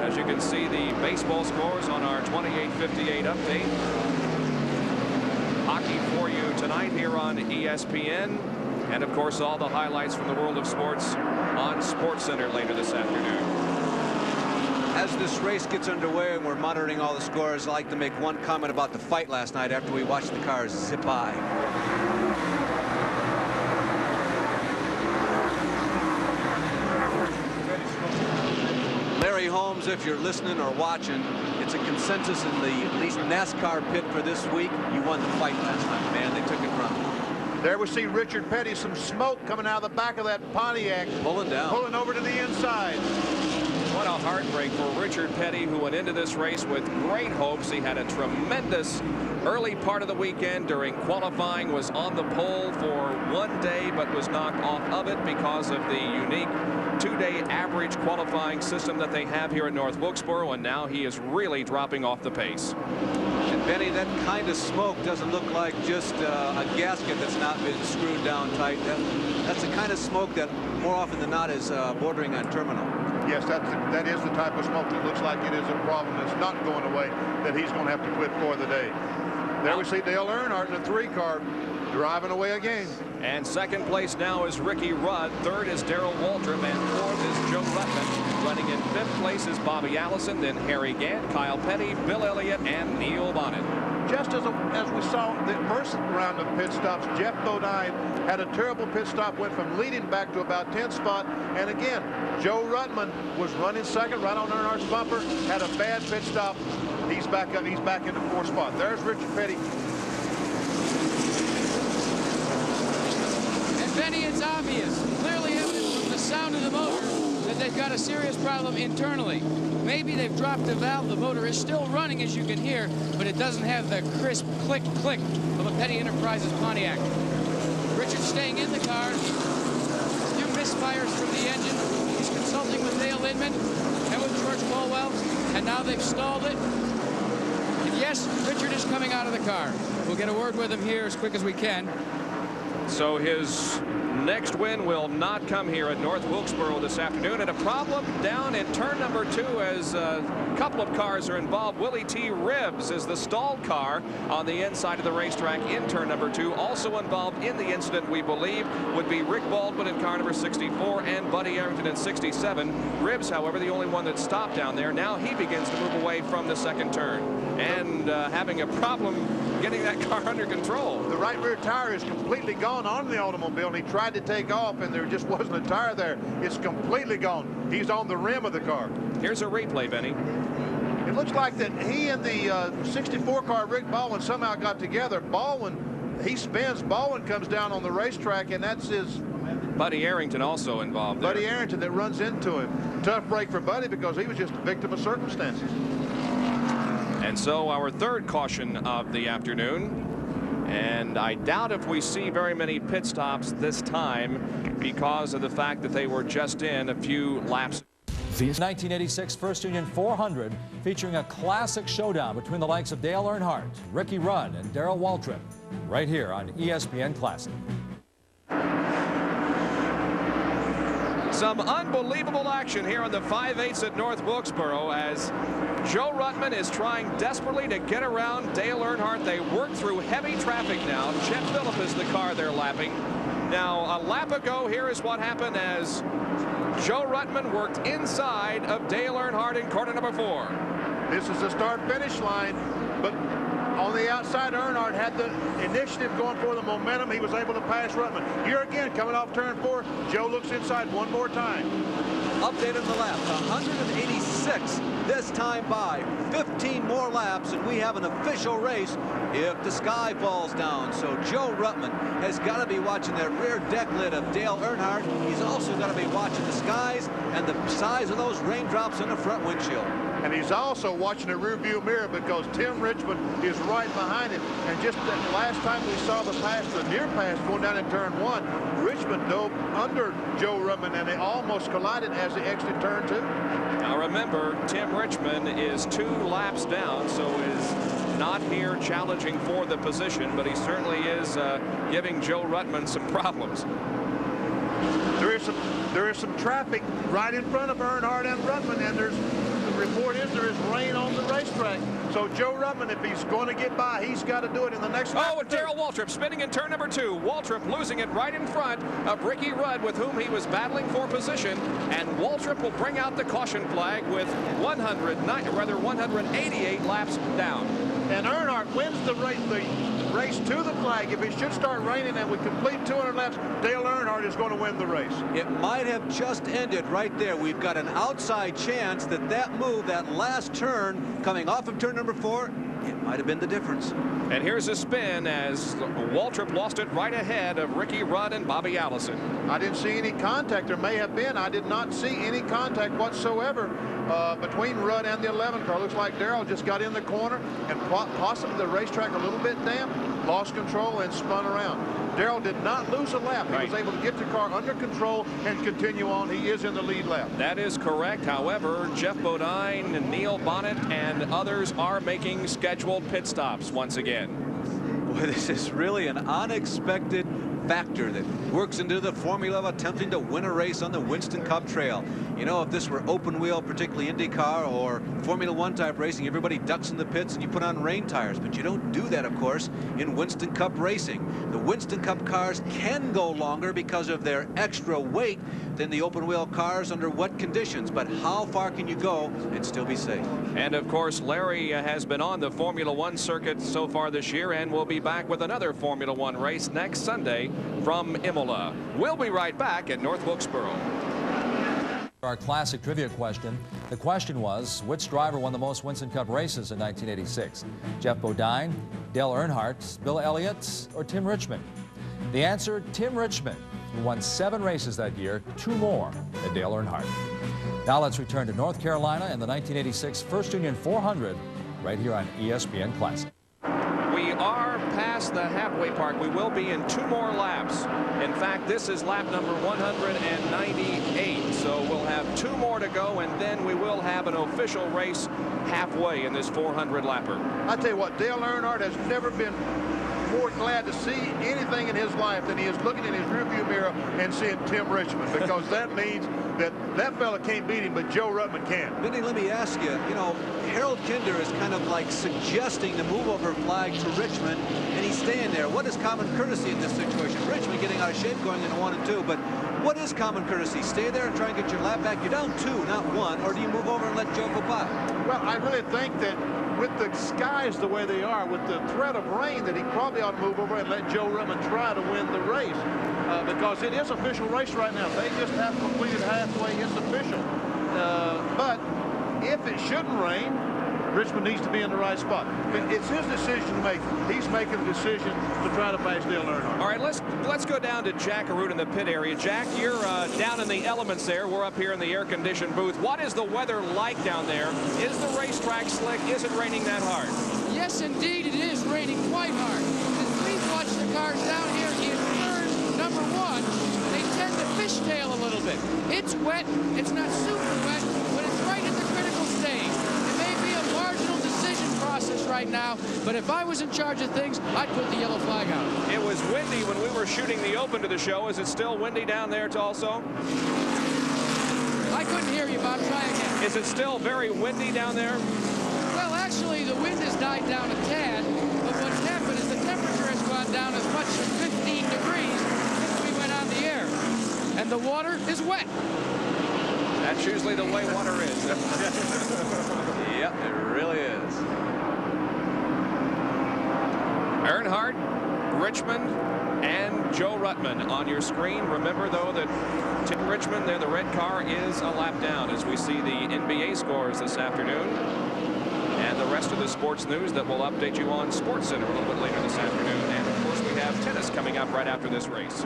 As you can see, the baseball scores on our 28:58 update. Hockey for you tonight here on ESPN. And, of course, all the highlights from the world of sports on SportsCenter later this afternoon. As this race gets underway and we're monitoring all the scores, I'd like to make one comment about the fight last night after we watched the cars zip by. Larry Holmes, if you're listening or watching, it's a consensus in the at least NASCAR pit for this week. You won the fight last night, man. They took it from you. There we see Richard Petty, some smoke coming out of the back of that Pontiac. Pulling down. Pulling over to the inside. What a heartbreak for Richard Petty, who went into this race with great hopes. He had a tremendous early part of the weekend during qualifying, was on the pole for one day, but was knocked off of it because of the unique two-day average qualifying system that they have here at North Wilkesboro, and now he is really dropping off the pace. And Benny, that kind of smoke doesn't look like just a gasket that's not been screwed down tight. That's the kind of smoke that more often than not is bordering on terminal. Yes, that is the type of smoke that looks like it is a problem that's not going away, that he's going to have to quit for the day. There we see Dale Earnhardt in the 3 car driving away again. And second place now is Ricky Rudd. Third is Darrell Waltrip. And fourth is Joe Ruttman. Running in fifth place is Bobby Allison, then Harry Gant, Kyle Petty, Bill Elliott, and Neil Bonnet. Just as we saw the first round of pit stops, Jeff Bodine had a terrible pit stop, went from leading back to about 10th spot. And again, Joe Ruttman was running second right on Earnhardt's bumper, had a bad pit stop. He's back up. He's back into fourth spot. There's Richard Petty. And Benny, it's obvious, clearly evident from the sound of the motor, that they've got a serious problem internally. Maybe they've dropped the valve. The motor is still running, as you can hear, but it doesn't have the crisp click of a Petty Enterprises Pontiac. Richard staying in the car. A few misfires from the engine. He's consulting with Dale Inman and with George Colwell, and now they've stalled it. And yes, Richard is coming out of the car. We'll get a word with him here as quick as we can. So his next win will not come here at North Wilkesboro this afternoon. And a problem down in turn number 2 as a couple of cars are involved. Willie T. Ribbs is the stalled car on the inside of the racetrack in turn number 2. Also involved in the incident, we believe, would be Rick Baldwin in car number 64 and Buddy Arrington in 67. Ribbs, however, the only one that stopped down there. Now he begins to move away from the second turn and having a problem getting that car under control. The right rear tire is completely gone on the automobile, and he tried to take off, and there just wasn't a tire there. It's completely gone. He's on the rim of the car. Here's a replay, Benny. It looks like that he and the 64 car Rick Baldwin somehow got together. Baldwin, he spins. Baldwin comes down on the racetrack, and that's his Buddy Arrington also involved there. Buddy Arrington that runs into him. Tough break for Buddy because he was just a victim of circumstances. And so our third caution of the afternoon. And I doubt if we see very many pit stops this time because of the fact that they were just in a few laps. The 1986 First Union 400 featuring a classic showdown between the likes of Dale Earnhardt, Ricky Rudd, and Darrell Waltrip right here on ESPN Classic. Some unbelievable action here on the 5/8 at North Wilkesboro as Joe Ruttman is trying desperately to get around Dale Earnhardt. They work through heavy traffic now. Chet Phillip is the car they're lapping. Now, a lap ago, here is what happened as Joe Ruttman worked inside of Dale Earnhardt in corner number 4. This is the start-finish line, but on the outside, Earnhardt had the initiative going for the momentum. He was able to pass Ruttman. Here again, coming off turn 4, Joe looks inside one more time. Update on the lap, 186 this time by 15 more laps, and we have an official race if the sky falls down. So Joe Ruttman has got to be watching that rear deck lid of Dale Earnhardt. He's also got to be watching the skies and the size of those raindrops in the front windshield. And he's also watching the rear view mirror because Tim Richmond is right behind him. And just that last time we saw the pass, the near pass going down in turn 1, Richmond dove under Joe Ruttman and they almost collided as they exited turn 2. Now remember, Tim Richmond is 2 laps down, so is not here challenging for the position, but he certainly is giving Joe Ruttman some problems. There is some traffic right in front of Earnhardt and Ruttman, and the report is there is rain on the racetrack. So Joe Ruttman, if he's going to get by, he's got to do it in the next lap. Oh, and Darrell Waltrip spinning in turn number 2. Waltrip losing it right in front of Ricky Rudd, with whom he was battling for position. And Waltrip will bring out the caution flag with 188 laps down. And Earnhardt wins the race to the flag. If it should start raining and we complete 200 laps, Dale Earnhardt is going to win the race. It might have just ended right there. We've got an outside chance that that move, that last turn, coming off of turn number 4, it might have been the difference. And here's a spin as Waltrip lost it right ahead of Ricky Rudd and Bobby Allison. I didn't see any contact. There may have been. I did not see any contact whatsoever between Rudd and the 11 car. Looks like Darrell just got in the corner and possibly the racetrack a little bit damp, lost control and spun around. Darrell did not lose a lap. He was able to get the car under control and continue on. He is in the lead lap. That is correct. However, Jeff Bodine, Neil Bonnet, and others are making scheduled pit stops once again. Boy, this is really an unexpected factor that works into the formula of attempting to win a race on the Winston Cup Trail. You know, if this were open wheel, particularly IndyCar or Formula One type racing, everybody ducks in the pits and you put on rain tires. But you don't do that, of course, in Winston Cup racing. The Winston Cup cars can go longer because of their extra weight than the open wheel cars under wet conditions. But how far can you go and still be safe? And of course, Larry has been on the Formula One circuit so far this year and will be back with another Formula One race next Sunday from Imola. We'll be right back at North Wilkesboro. Our classic trivia question. The question was, which driver won the most Winston Cup races in 1986? Jeff Bodine, Dale Earnhardt, Bill Elliott, or Tim Richmond? The answer, Tim Richmond, who won 7 races that year, 2 more than Dale Earnhardt. Now let's return to North Carolina and the 1986 First Union 400 right here on ESPN Classic. We are past the halfway mark. We will be in 2 more laps. In fact, this is lap number 198. So we'll have 2 more to go, and then we will have an official race halfway in this 400 lapper. I tell you what, Dale Earnhardt has never been more glad to see anything in his life than he is looking in his rearview mirror and seeing Tim Richmond, because that means that that fella can't beat him, but Joe Ruttman can. Vinny, let me ask you, you know, Harold Kinder is kind of like suggesting the move over flag to Richmond, and he's staying there. What is common courtesy in this situation? Richmond getting out of shape going into 1 and 2, but what is common courtesy? Stay there and try and get your lap back. You're down 2, not 1, or do you move over and let Joe go by? Well, I really think that with the skies the way they are, with the threat of rain, that he probably ought to move over and let Joe Ruttman try to win the race, because it is official race right now. They just have completed halfway. It's official. But if it shouldn't rain, Richmond needs to be in the right spot. It's his decision to make. He's making a decision to try to pass Dale Earnhardt. All right, let's go down to Jack Arute in the pit area. Jack, you're down in the elements there. We're up here in the air-conditioned booth. What is the weather like down there? Is the racetrack slick? Is it raining that hard? Yes, indeed, it is raining quite hard. As we watch the cars down here in turn number 1, they tend to fishtail a little bit. It's wet. It's not super wet, but it's right at the critical stage. It may be a marginal decision process right now, but if I was in charge of things, I'd put the yellow flag out. It was windy when we were shooting the open to the show. Is it still windy down there also? I couldn't hear you, Bob. Try again. Is it still very windy down there? Well, actually, the wind has died down a tad, but what's happened is the temperature has gone down as much as 15 degrees since we went on the air. And the water is wet. That's usually the way water is. Yep, it really is. Earnhardt, Richmond, and Joe Ruttman on your screen. Remember, though, that Tim Richmond there, the red car, is a lap down as we see the NBA scores this afternoon. And the rest of the sports news that we'll update you on SportsCenter a little bit later this afternoon. And, of course, we have tennis coming up right after this race.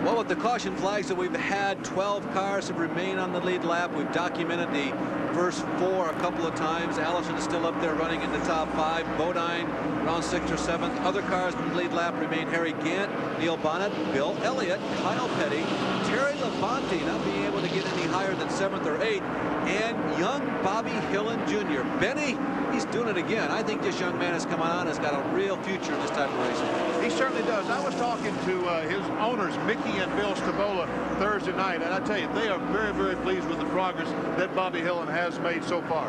Well, with the caution flags that we've had, 12 cars have remained on the lead lap. We've documented the first 4 a couple of times. Allison is still up there running in the top 5. Bodine around 6th or 7th. Other cars in the lead lap remain Harry Gant, Neil Bonnet, Bill Elliott, Kyle Petty, Terry Labonte not being able to get any higher than 7th or 8th, and young Bobby Hillen Jr. Benny, he's doing it again. I think this young man has come on, has got a real future in this type of racing. He certainly does. I was talking to his owners, Mickey and Bill Stavola, Thursday night, and I tell you, they are very, very pleased with the progress that Bobby Hillen has made so far.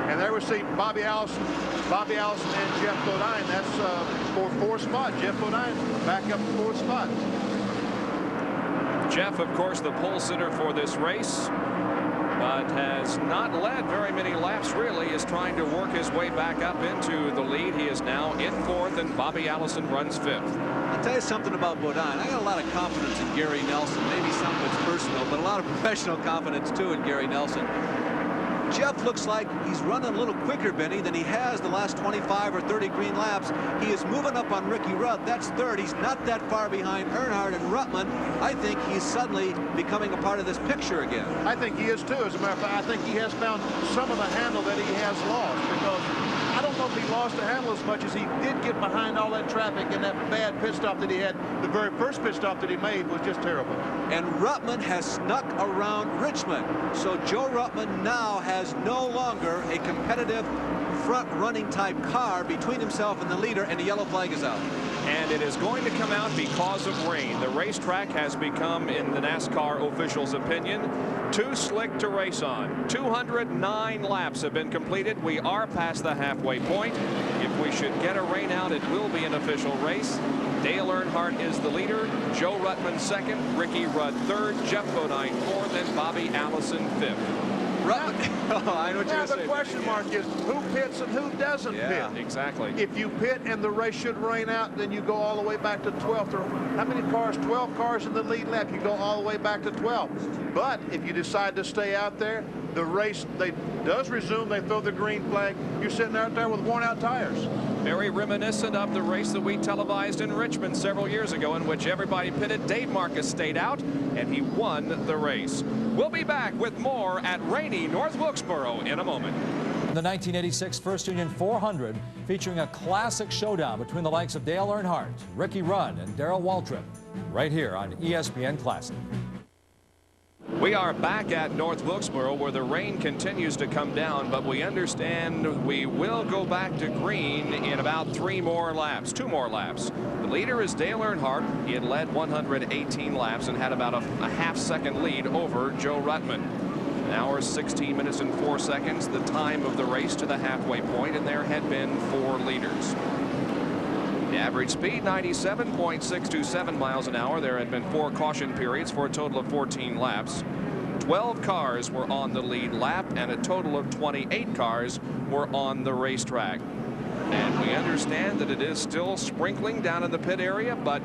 And there we see Bobby Allison and Jeff Bodine. That's for 4th spot. Jeff Bodine back up to 4th spot. Jeff, of course, the pole sitter for this race, but has not led very many laps, really, is trying to work his way back up into the lead. He is now in 4th, and Bobby Allison runs 5th. I'll tell you something about Bodine. I got a lot of confidence in Gary Nelson. Maybe some of it's personal, but a lot of professional confidence, too, in Gary Nelson. Jeff looks like he's running a little quicker, Benny, than he has the last 25 or 30 green laps. He is moving up on Ricky Rudd. That's 3rd. He's not that far behind Earnhardt and Ruttman. I think he's suddenly becoming a part of this picture again. I think he is, too. As a matter of fact, I think he has found some of the handle that he has lost, because I don't know if he lost the handle as much as he did get behind all that traffic, and that bad pit stop that he had. The very first pit stop that he made was just terrible. And Ruttman has snuck around Richmond. So Joe Ruttman now has no longer a competitive front-running type car between himself and the leader, and the yellow flag is out. And it is going to come out because of rain. The racetrack has become, in the NASCAR officials' opinion, too slick to race on. 209 laps have been completed. We are past the halfway point. If we should get a rain out, it will be an official race. Dale Earnhardt is the leader. Joe Ruttman second. Ricky Rudd third. Jeff Bodine fourth. And Bobby Allison fifth. I know what you're saying. The question mark is who pits and who doesn't pit. Exactly. If you pit and the race should rain out, then you go all the way back to 12th. Or how many cars? 12 cars in the lead lap. You go all the way back to 12th. But if you decide to stay out there, the race does resume. They throw the green flag. You're sitting out there with worn out tires. Very reminiscent of the race that we televised in Richmond several years ago, in which everybody pitted. Dave Marcus stayed out, and he won the race. We'll be back with more at rainy North Wilkesboro in a moment. The 1986 First Union 400 featuring a classic showdown between the likes of Dale Earnhardt, Ricky Rudd, and Darrell Waltrip, right here on ESPN Classic. We are back at North Wilkesboro, where the rain continues to come down, but we understand we will go back to green in about 2 more laps. The leader is Dale Earnhardt. He had led 118 laps and had about a half-second lead over Joe Ruttman. An hour, 16 minutes, and 4 seconds, the time of the race to the halfway point, and there had been 4 leaders. The average speed, 97.627 miles an hour. There had been 4 caution periods for a total of 14 laps. 12 cars were on the lead lap, and a total of 28 cars were on the racetrack. And we understand that it is still sprinkling down in the pit area, but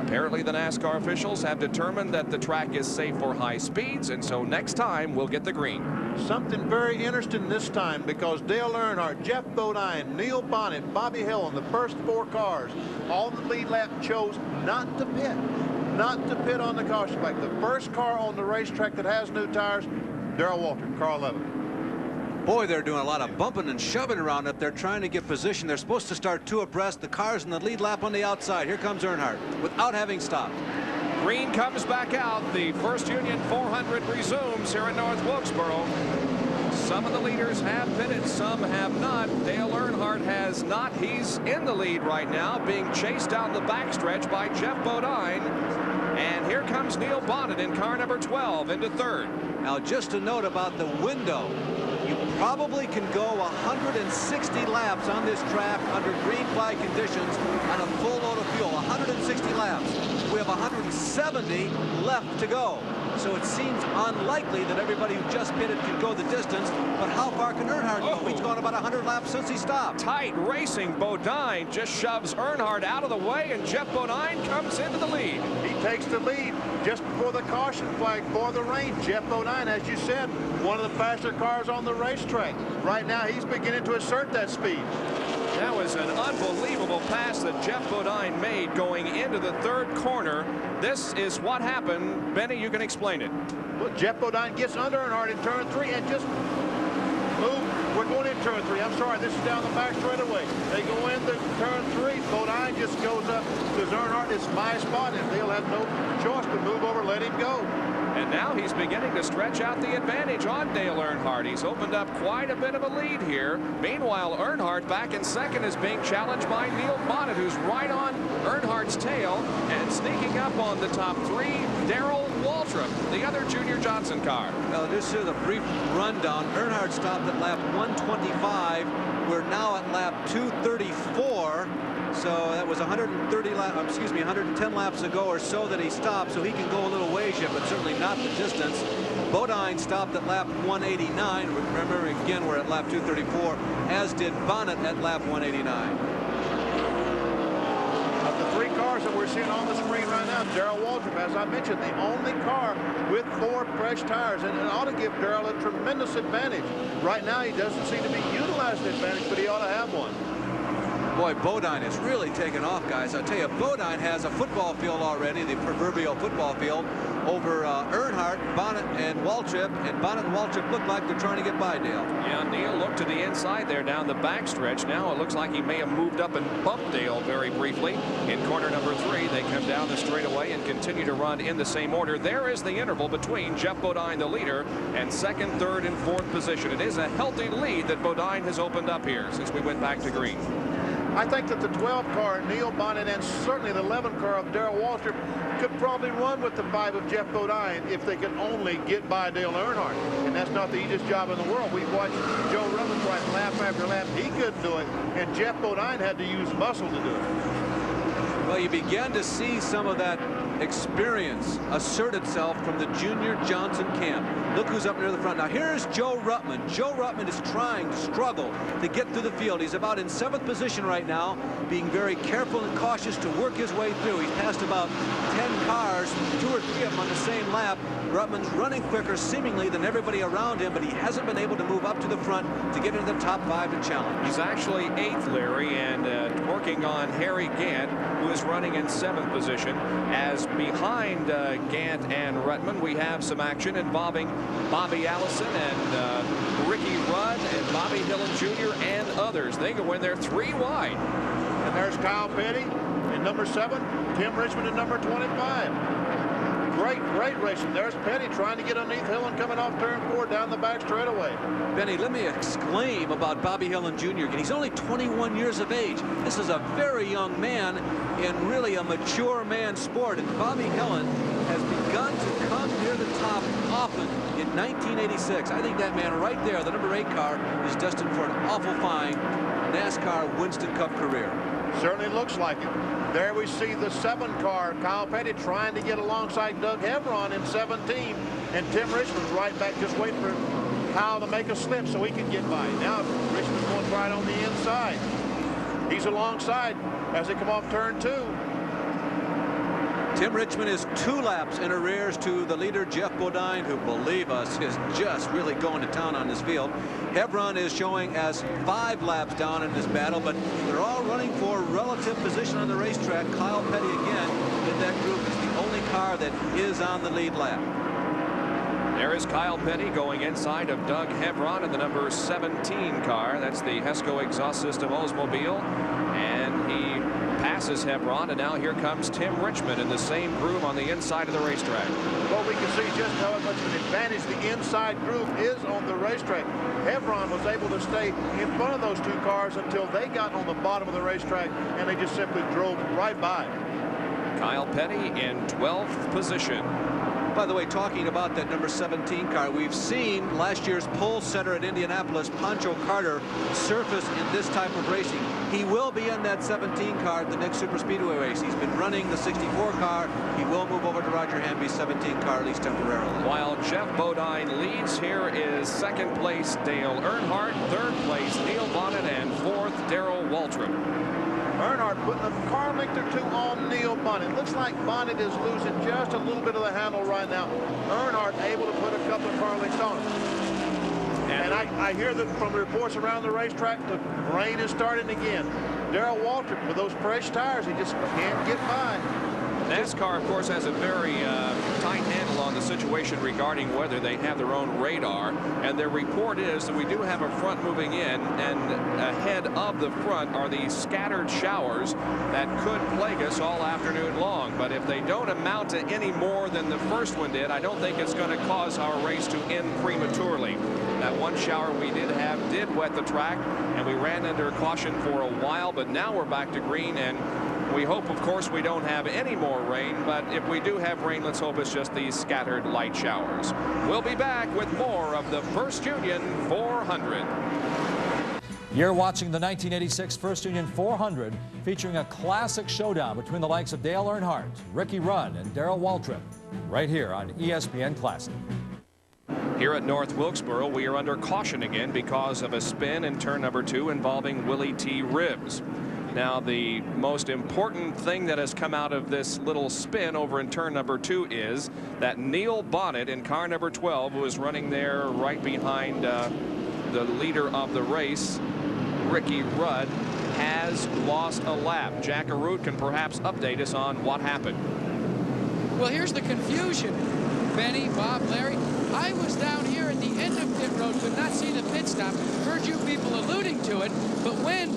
apparently the NASCAR officials have determined that the track is safe for high speeds, and so next time we'll get the green. Something very interesting this time, because Dale Earnhardt, Jeff Bodine, Neil Bonnet, Bobby Hill, and the first 4 cars on the lead lap chose not to pit. Not to pit on the caution flag. The first car on the racetrack that has new tires, Darrell Waltrip, car 11. Boy, they're doing a lot of bumping and shoving around up there, trying to get position. They're supposed to start 2 abreast. The cars in the lead lap on the outside. Here comes Earnhardt without having stopped. Green comes back out. The First Union 400 resumes here in North Wilkesboro. Some of the leaders have pitted, some have not. Dale Earnhardt has not. He's in the lead right now, being chased down the backstretch by Jeff Bodine. And here comes Neil Bonnet in car number 12 into 3rd. Now, just a note about the window. You probably can go 160 laps on this track under green flag conditions on a full load of fuel. 160 laps. We have 170 left to go. So it seems unlikely that everybody who just pitted can go the distance. But how far can Earnhardt go? He's gone about 100 laps since he stopped. Tight racing. Bodine just shoves Earnhardt out of the way, and Jeff Bodine comes into the lead. He takes the lead just before the caution flag for the rain. Jeff Bodine, as you said, one of the faster cars on the racetrack. Right now, he's beginning to assert that speed. That was an unbelievable pass that Jeff Bodine made going into the 3rd corner. This is what happened. Benny, you can explain it. Well, Jeff Bodine gets under Earnhardt in turn 3 and just move. We're going in turn 3. I'm sorry, this is down the back straightaway. They go into turn 3. Bodine just goes up because Earnhardt is my spot, and Dale has no choice but move over, let him go. And now he's beginning to stretch out the advantage on Dale Earnhardt. He's opened up quite a bit of a lead here. Meanwhile, Earnhardt back in 2nd is being challenged by Neil Bonnet, who's right on Earnhardt's tail, and sneaking up on the top 3, Darrell Waltrip, the other Junior Johnson car. Well, this is a brief rundown. Earnhardt stopped at lap 125. We're now at lap 234. So that was 110 laps ago or so that he stopped, so he can go a little ways yet, but certainly not the distance. Bodine stopped at lap 189. Remember, again, we're at lap 234, as did Bonnet at lap 189. Of the 3 cars that we're seeing on the screen right now, Darrell Waltrip, as I mentioned, the only car with 4 fresh tires, and it ought to give Darrell a tremendous advantage. Right now, he doesn't seem to be utilizing the advantage, but he ought to have one. Boy, Bodine is really taken off, guys. I'll tell you, Bodine has a football field already, the proverbial football field, over Earnhardt, Bonnet, and Waltrip. And Bonnet and Waltrip look like they're trying to get by Dale. Yeah, Neil looked to the inside there down the backstretch. Now it looks like he may have moved up and bumped Dale very briefly. In corner number 3, they come down the straightaway and continue to run in the same order. There is the interval between Jeff Bodine, the leader, and 2nd, 3rd, and 4th position. It is a healthy lead that Bodine has opened up here since we went back to green. I think that the 12 car, Neil Bonnet, and certainly the 11 car of Darrell Waltrip could probably run with the 5 of Jeff Bodine if they could only get by Dale Earnhardt. And that's not the easiest job in the world. We've watched Joe Rubbin try lap after lap. He couldn't do it, and Jeff Bodine had to use muscle to do it. Well, you began to see some of that experience assert itself from the Junior Johnson camp. Look who's up near the front. Now here's Joe Ruttman. Joe Ruttman is trying to struggle to get through the field. He's about in 7th position right now, being very careful and cautious to work his way through. He's passed about 10 cars, 2 or 3 of them on the same lap. Ruttman's running quicker seemingly than everybody around him, but he hasn't been able to move up to the front to get into the top 5 to challenge. He's actually 8th, Larry, and working on Harry Gant, who is running in 7th position. As behind Gant and Ruttman, we have some action involving Bobby Allison and Ricky Rudd and Bobby Hillin Jr. and others. They go in there 3 wide. And there's Kyle Petty in number 7, Tim Richmond in number 25. Great racing. There's Petty trying to get underneath Hillin coming off turn 4 down the back straightaway. Benny, let me exclaim about Bobby Hillin Jr. again. He's only 21 years of age. This is a very young man in really a mature man sport. And Bobby Hillin has begun to come near the top often in 1986. I think that man right there, the number 8 car, is destined for an awful fine NASCAR Winston Cup career. Certainly looks like it. There we see the 7 car, Kyle Petty trying to get alongside Doug Hevron in 17. And Tim Richmond's right back just waiting for Kyle to make a slip so he can get by. Now Richmond's going right on the inside. He's alongside as they come off turn 2. Tim Richmond is 2 laps in arrears to the leader, Jeff Bodine, who, believe us, is just really going to town on this field. Hevron is showing as 5 laps down in this battle, but they're all running for relative position on the racetrack. Kyle Petty, again, in that group, is the only car that is on the lead lap. There is Kyle Petty going inside of Doug Hevron in the number 17 car. That's the Hesco exhaust system Oldsmobile. And he passes Hevron, and now here comes Tim Richmond in the same groove on the inside of the racetrack. Well, we can see just how much of an advantage the inside groove is on the racetrack. Hevron was able to stay in front of those 2 cars until they got on the bottom of the racetrack, and they just simply drove right by. Kyle Petty in 12th position. By the way, talking about that number 17 car, we've seen last year's pole setter at Indianapolis, Pancho Carter, surface in this type of racing. He will be in that 17 car at the next Super Speedway race. He's been running the 64 car. He will move over to Roger Hamby's 17 car, at least temporarily. While Jeff Bodine leads, here is 2nd place Dale Earnhardt, 3rd place Neil Bonnet, and 4th Darrell Waltrip. Earnhardt putting a car length or 2 on Neil Bonnet. Looks like Bonnet is losing just a little bit of the handle right now. Earnhardt able to put a couple of car lengths on him. And I hear that from the reports around the racetrack, the rain is starting again. Darrell Waltrip, with those fresh tires, he just can't get by. NASCAR, of course, has a very tight handle on the situation regarding whether they have their own radar. And their report is that we do have a front moving in, and ahead of the front are these scattered showers that could plague us all afternoon long. But if they don't amount to any more than the first one did, I don't think it's going to cause our race to end prematurely. That one shower we did have did wet the track, and we ran under caution for a while, but now we're back to green, and we hope, of course, we don't have any more rain, but if we do have rain, let's hope it's just these scattered light showers. We'll be back with more of the First Union 400. You're watching the 1986 First Union 400, featuring a classic showdown between the likes of Dale Earnhardt, Ricky Rudd, and Darrell Waltrip, right here on ESPN Classic. Here at North Wilkesboro, we are under caution again because of a spin in turn number 2 involving Willie T. Ribbs. Now, the most important thing that has come out of this little spin over in turn number 2 is that Neil Bonnet in car number 12, who is running there right behind the leader of the race, Ricky Rudd, has lost a lap. Jack Arute can perhaps update us on what happened. Well, here's the confusion. Benny, Bob, Larry, I was down here at the end of pit road, could not see the pit stop, heard you people alluding to it, but when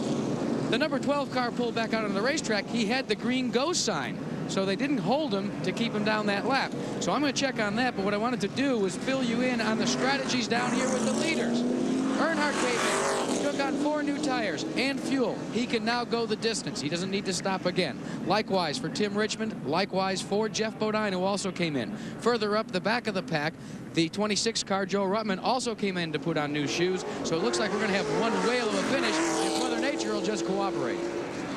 the number 12 car pulled back out on the racetrack, he had the green go sign. So they didn't hold him to keep him down that lap. So I'm going to check on that, but what I wanted to do was fill you in on the strategies down here with the leaders. Earnhardt gave took on 4 new tires and fuel. He can now go the distance. He doesn't need to stop again. Likewise for Tim Richmond. Likewise for Jeff Bodine, who also came in. Further up the back of the pack, the 26 car, Joe Ruttman, also came in to put on new shoes. So it looks like we're going to have one whale of a finish if Mother Nature will just cooperate.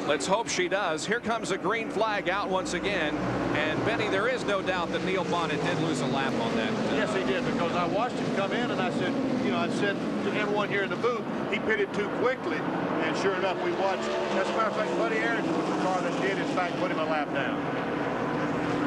Let's hope she does. Here comes a green flag out once again. And, Benny, there is no doubt that Neil Bonnet did lose a lap on that. Yes, he did, because I watched him come in, and I said, you know, I said to everyone here in the booth, he pitted too quickly. And sure enough, we watched. As a matter of fact, Buddy Aronson was the car that did, in fact, put him a lap down.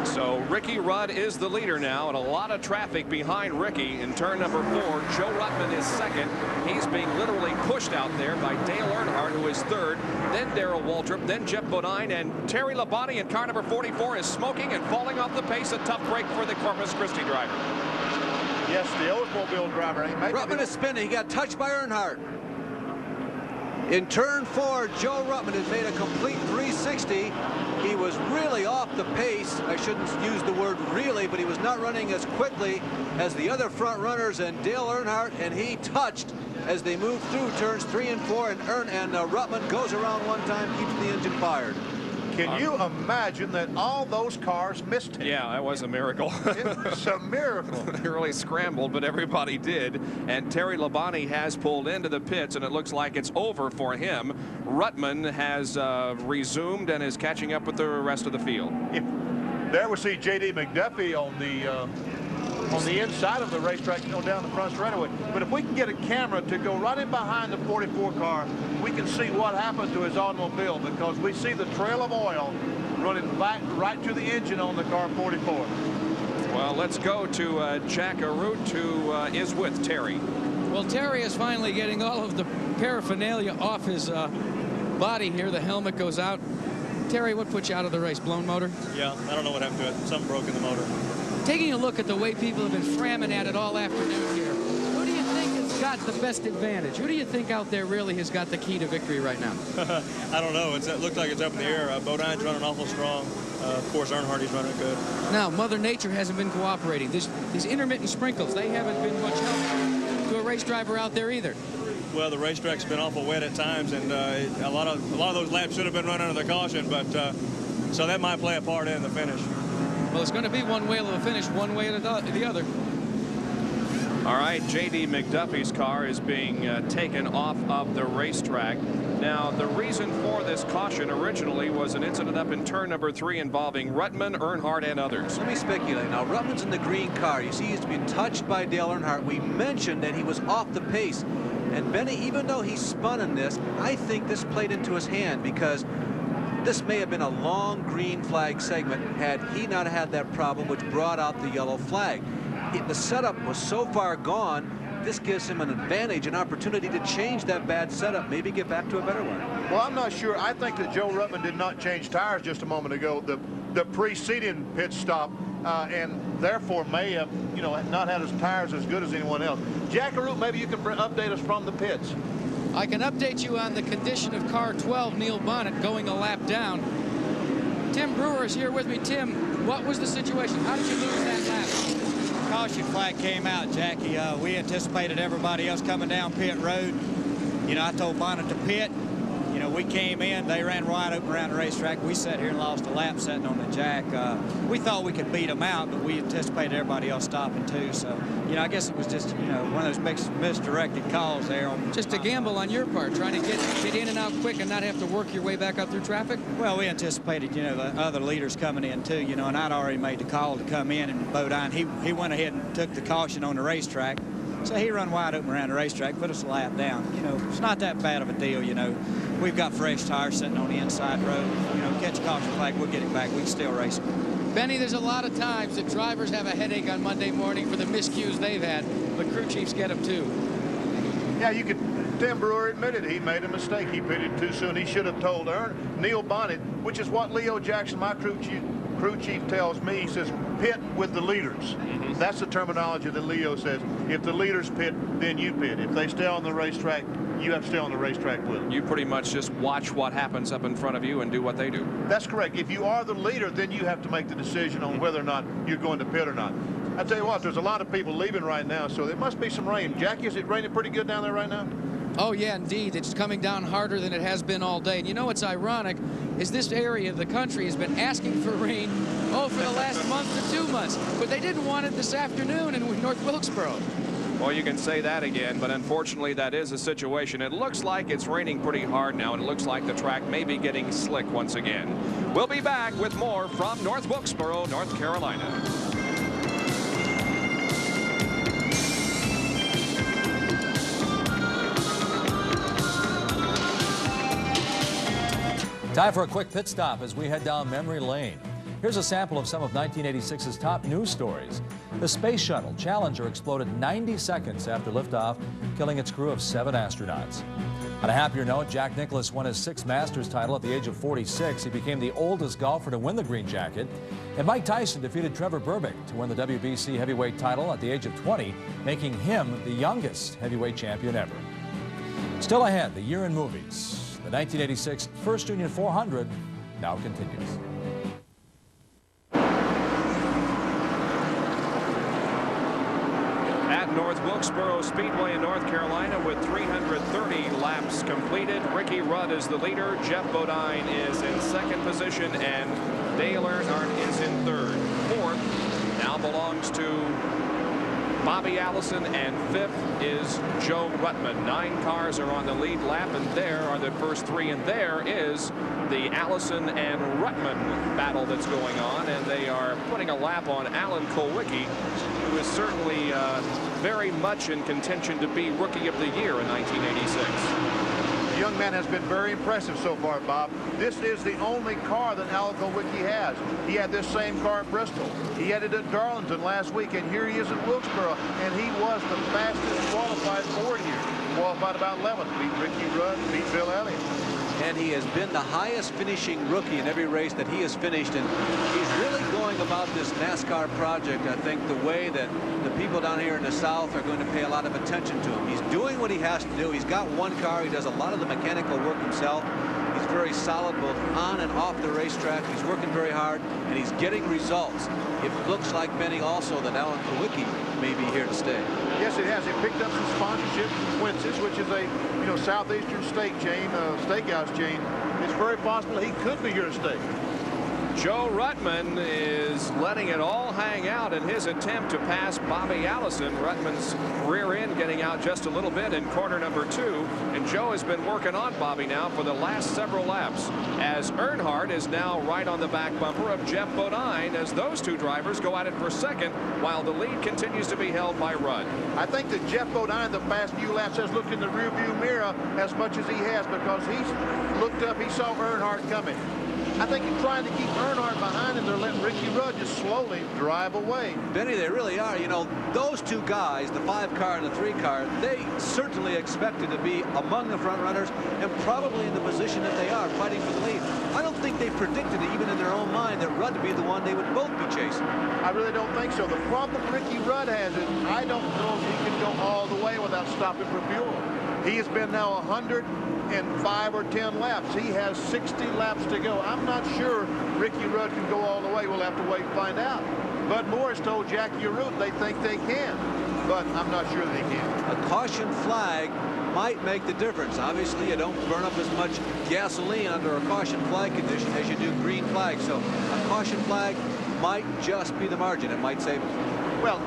So Ricky Rudd is the leader now, and a lot of traffic behind Ricky in turn number 4. Joe Ruttman is second. He's being literally pushed out there by Dale Earnhardt, who is third, then Darrell Waltrip, then Jeff Bodine, and Terry Labonte in car number 44 is smoking and falling off the pace. A tough break for the Corpus Christi driver. Yes, the Oldsmobile driver. Ruttman is spinning. He got touched by Earnhardt. In turn 4, Joe Ruttman has made a complete 360. He was really off the pace. I shouldn't use the word really, but he was not running as quickly as the other front runners and Dale Earnhardt, and he touched as they moved through turns 3 and 4, and Ruttman goes around one time, keeps the engine fired. Can you imagine that all those cars missed him? Yeah, that was a miracle. It's a miracle. They really scrambled, but everybody did. And Terry Labonte has pulled into the pits, and it looks like it's over for him. Ruttman has resumed and is catching up with the rest of the field. There we see J.D. McDuffie on the inside of the racetrack, you know, down the front straightaway. But if we can get a camera to go right in behind the 44 car, we can see what happened to his automobile, because we see the trail of oil running back right to the engine on the car 44. Well, let's go to Jack Arute, who is with Terry. Well, Terry is finally getting all of the paraphernalia off his body here. The helmet goes out. Terry, what put you out of the race? Blown motor? Yeah, I don't know what happened to it. Something broke in the motor. Taking a look at the way people have been framming at it all afternoon here, who do you think has got the best advantage? Who do you think out there really has got the key to victory right now? I don't know. It looked like it's up in the air. Bodine's running awful strong. Of course, Earnhardt is running good. Now, Mother Nature hasn't been cooperating. These intermittent sprinkles, they haven't been much help to a race driver out there either. Well, the racetrack's been awful wet at times, and a lot of those laps should have been run under the caution, but so that might play a part in the finish. Well, it's going to be one whale of a finish, one way or the other. All right, J.D. McDuffie's car is being taken off of the racetrack. Now, the reason for this caution originally was an incident up in turn number 3 involving Ruttman, Earnhardt, and others. Let me speculate. Now, Ruttman's in the green car. You see, he's been touched by Dale Earnhardt. We mentioned that he was off the pace. And Benny, even though he spun in this, I think this played into his hand, because this may have been a long green flag segment had he not had that problem, which brought out the yellow flag. The setup was so far gone, this gives him an advantage, an opportunity to change that bad setup, maybe get back to a better one. Well, I'm not sure. I think that Joe Ruttman did not change tires just a moment ago, the preceding pit stop, and therefore may have, you know, not had his tires as good as anyone else. Jack Arute, maybe you can update us from the pits. I can update you on the condition of car 12, Neil Bonnet, going a lap down. Tim Brewer is here with me. Tim, what was the situation? How did you lose that lap? Caution flag came out, Jackie. We anticipated everybody else coming down pit road. You know, I told Bonnet to pit. You know, we came in, they ran wide open around the racetrack. We sat here and lost a lap sitting on the jack. We thought we could beat them out, but we anticipated everybody else stopping too. So, you know, I guess it was just, you know, one of those misdirected calls there. Just a gamble on your part, trying to get in and out quick and not have to work your way back up through traffic? Well, we anticipated, you know, the other leaders coming in too, you know, and I'd already made the call to come in, and Bodine, he went ahead and took the caution on the racetrack. So he run wide open around the racetrack, put us a lap down. You know, it's not that bad of a deal, you know. We've got fresh tires sitting on the inside road. You know, catch a caution flag, we'll get it back. We can still race it. Benny, there's a lot of times that drivers have a headache on Monday morning for the miscues they've had, but crew chiefs get them too. Yeah, you could. Tim Brewer admitted he made a mistake. He pitted too soon. He should have told Neil Bonnet, which is what Leo Jackson, my crew chief, tells me. He says, pit with the leaders. That's the terminology that Leo says. If the leaders pit, then you pit. If they stay on the racetrack, you have to stay on the racetrack with them. You pretty much just watch what happens up in front of you and do what they do. That's correct. If you are the leader, then you have to make the decision on whether or not you're going to pit or not. I tell you what, there's a lot of people leaving right now, so there must be some rain. Jackie, is it raining pretty good down there right now? Oh, yeah, indeed. It's coming down harder than it has been all day. And you know what's ironic is this area of the country has been asking for rain, for the last month to 2 months. But they didn't want it this afternoon in North Wilkesboro. Well, you can say that again, but unfortunately that is a situation. It looks like it's raining pretty hard now, and it looks like the track may be getting slick once again. We'll be back with more from North Wilkesboro, North Carolina. Time for a quick pit stop as we head down memory lane. Here's a sample of some of 1986's top news stories. The space shuttle Challenger exploded 90 seconds after liftoff, killing its crew of 7 astronauts. On a happier note, Jack Nicklaus won his 6th Masters title at the age of 46. He became the oldest golfer to win the green jacket. And Mike Tyson defeated Trevor Burbick to win the WBC heavyweight title at the age of 20, making him the youngest heavyweight champion ever. Still ahead, the year in movies. The 1986 First Union 400 now continues. At North Wilkesboro Speedway in North Carolina with 330 laps completed. Ricky Rudd is the leader. Jeff Bodine is in 2nd position, and Dale Earnhardt is in 3rd. 4th now belongs to Bobby Allison, and 5th is Joe Ruttman. 9 cars are on the lead lap, and there are the first 3, and there is the Allison and Ruttman battle that's going on, and they are putting a lap on Alan Kulwicki, who is certainly very much in contention to be Rookie of the Year in 1986. The young man has been very impressive so far, Bob. This is the only car that Alan Kulwicki has. He had this same car at Bristol. He had it at Darlington last week, and here he is at Wilkesboro, and he was the fastest qualified Ford here. Qualified about 11th, beat Ricky Rudd, beat Bill Elliott. And he has been the highest finishing rookie in every race that he has finished, and he's really going about this NASCAR project, I think, the way that the people down here in the South are going to pay a lot of attention to him. He's doing what he has to do. He's got one car. He does a lot of the mechanical work himself. He's very solid both on and off the racetrack. He's working very hard, and he's getting results. It looks like, Benny, also that Alan Kulwicki may be here to stay. Yes, it has. He picked up some sponsorship from Quincy's, which is a southeastern steak chain, steakhouse chain. It's very possible he could be here to stay. Joe Ruttman is letting it all hang out in his attempt to pass Bobby Allison. Ruttman's rear end getting out just a little bit in corner number 2, and Joe has been working on Bobby now for the last several laps, as Earnhardt is now right on the back bumper of Jeff Bodine, as those 2 drivers go at it for 2nd, while the lead continues to be held by Rudd. I think that Jeff Bodine the past few laps has looked in the rearview mirror as much as he has, because he's looked up, he saw Earnhardt coming. I think he's trying to keep Earnhardt behind, and they're letting Ricky Rudd just slowly drive away. Benny, they really are. You know, those 2 guys, the 5 car and the 3 car, they certainly expected to be among the front runners and probably in the position that they are, fighting for the lead. I don't think they predicted it, even in their own mind, that Rudd would be the one they would both be chasing. I really don't think so. The problem Ricky Rudd has is I don't know if he can go all the way without stopping for fuel. He has been now 105 or 10 laps. He has 60 laps to go. I'm not sure Ricky Rudd can go all the way. We'll have to wait and find out. Bud Morris told Jackie Arute they think they can, but I'm not sure they can. A caution flag might make the difference. Obviously, you don't burn up as much gasoline under a caution flag condition as you do green flag. So a caution flag might just be the margin. It might save them. Well,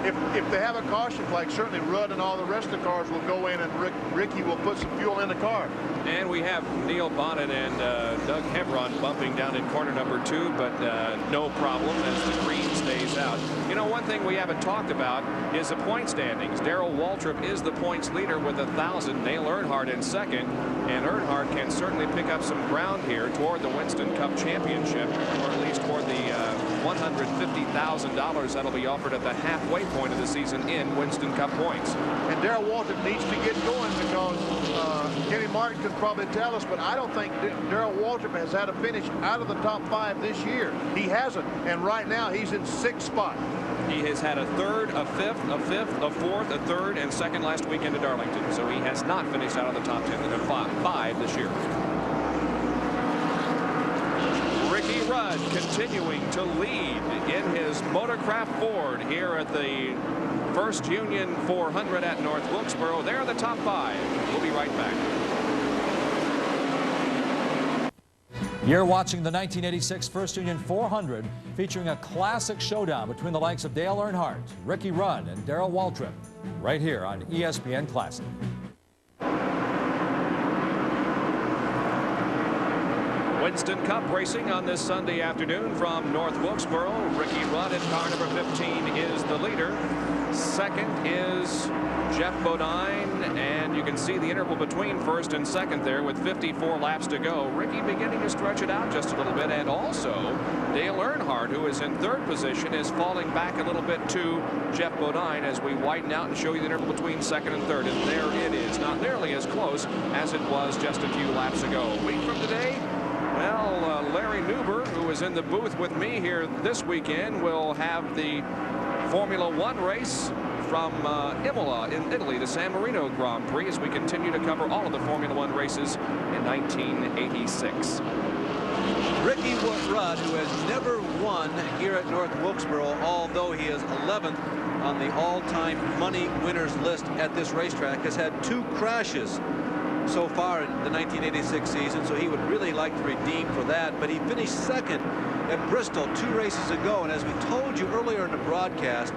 if they have a caution flag, certainly Rudd and all the rest of the cars will go in, and Ricky will put some fuel in the car. And we have Neil Bonnet and Doug Hebron bumping down in corner number 2, but no problem as the green stays out. You know, one thing we haven't talked about is the point standings. Darrell Waltrip is the points leader with 1,000. Dale Earnhardt in 2nd, and Earnhardt can certainly pick up some ground here toward the Winston Cup Championship, or at least toward the $150,000 that'll be offered at the halfway point of the season in Winston Cup points. And Darrell Waltrip needs to get going, because Kenny Martin can probably tell us, but I don't think Darrell Waltrip has had a finish out of the top 5 this year. He hasn't, and right now he's in 6th spot. He has had a 3rd, a 5th, a 5th, a 4th, a 3rd, and 2nd last weekend at Darlington. So he has not finished out of the top 10 and 5 this year. Ricky Rudd continuing to lead in his Motorcraft Ford here at the First Union 400 at North Wilkesboro. They're the top 5. We'll be right back. You're watching the 1986 First Union 400, featuring a classic showdown between the likes of Dale Earnhardt, Ricky Rudd, and Darrell Waltrip, right here on ESPN Classic. Winston Cup racing on this Sunday afternoon from North Wilkesboro. Ricky Rudd in car number 15 is the leader. Second is Jeff Bodine, and you can see the interval between first and second there with 54 laps to go. Ricky beginning to stretch it out just a little bit, and also Dale Earnhardt, who is in third position, is falling back a little bit to Jeff Bodine as we widen out and show you the interval between second and third, and there it is, not nearly as close as it was just a few laps ago. A week from today, well, Larry Newber, who is in the booth with me here this weekend, will have the Formula One race from Imola in Italy, the San Marino Grand Prix, as we continue to cover all of the Formula One races in 1986. Ricky Rudd, who has never won here at North Wilkesboro, although he is 11th on the all-time money winners list at this racetrack, has had 2 crashes so far in the 1986 season, so he would really like to redeem for that. But he finished second at Bristol 2 races ago, and as we told you earlier in the broadcast,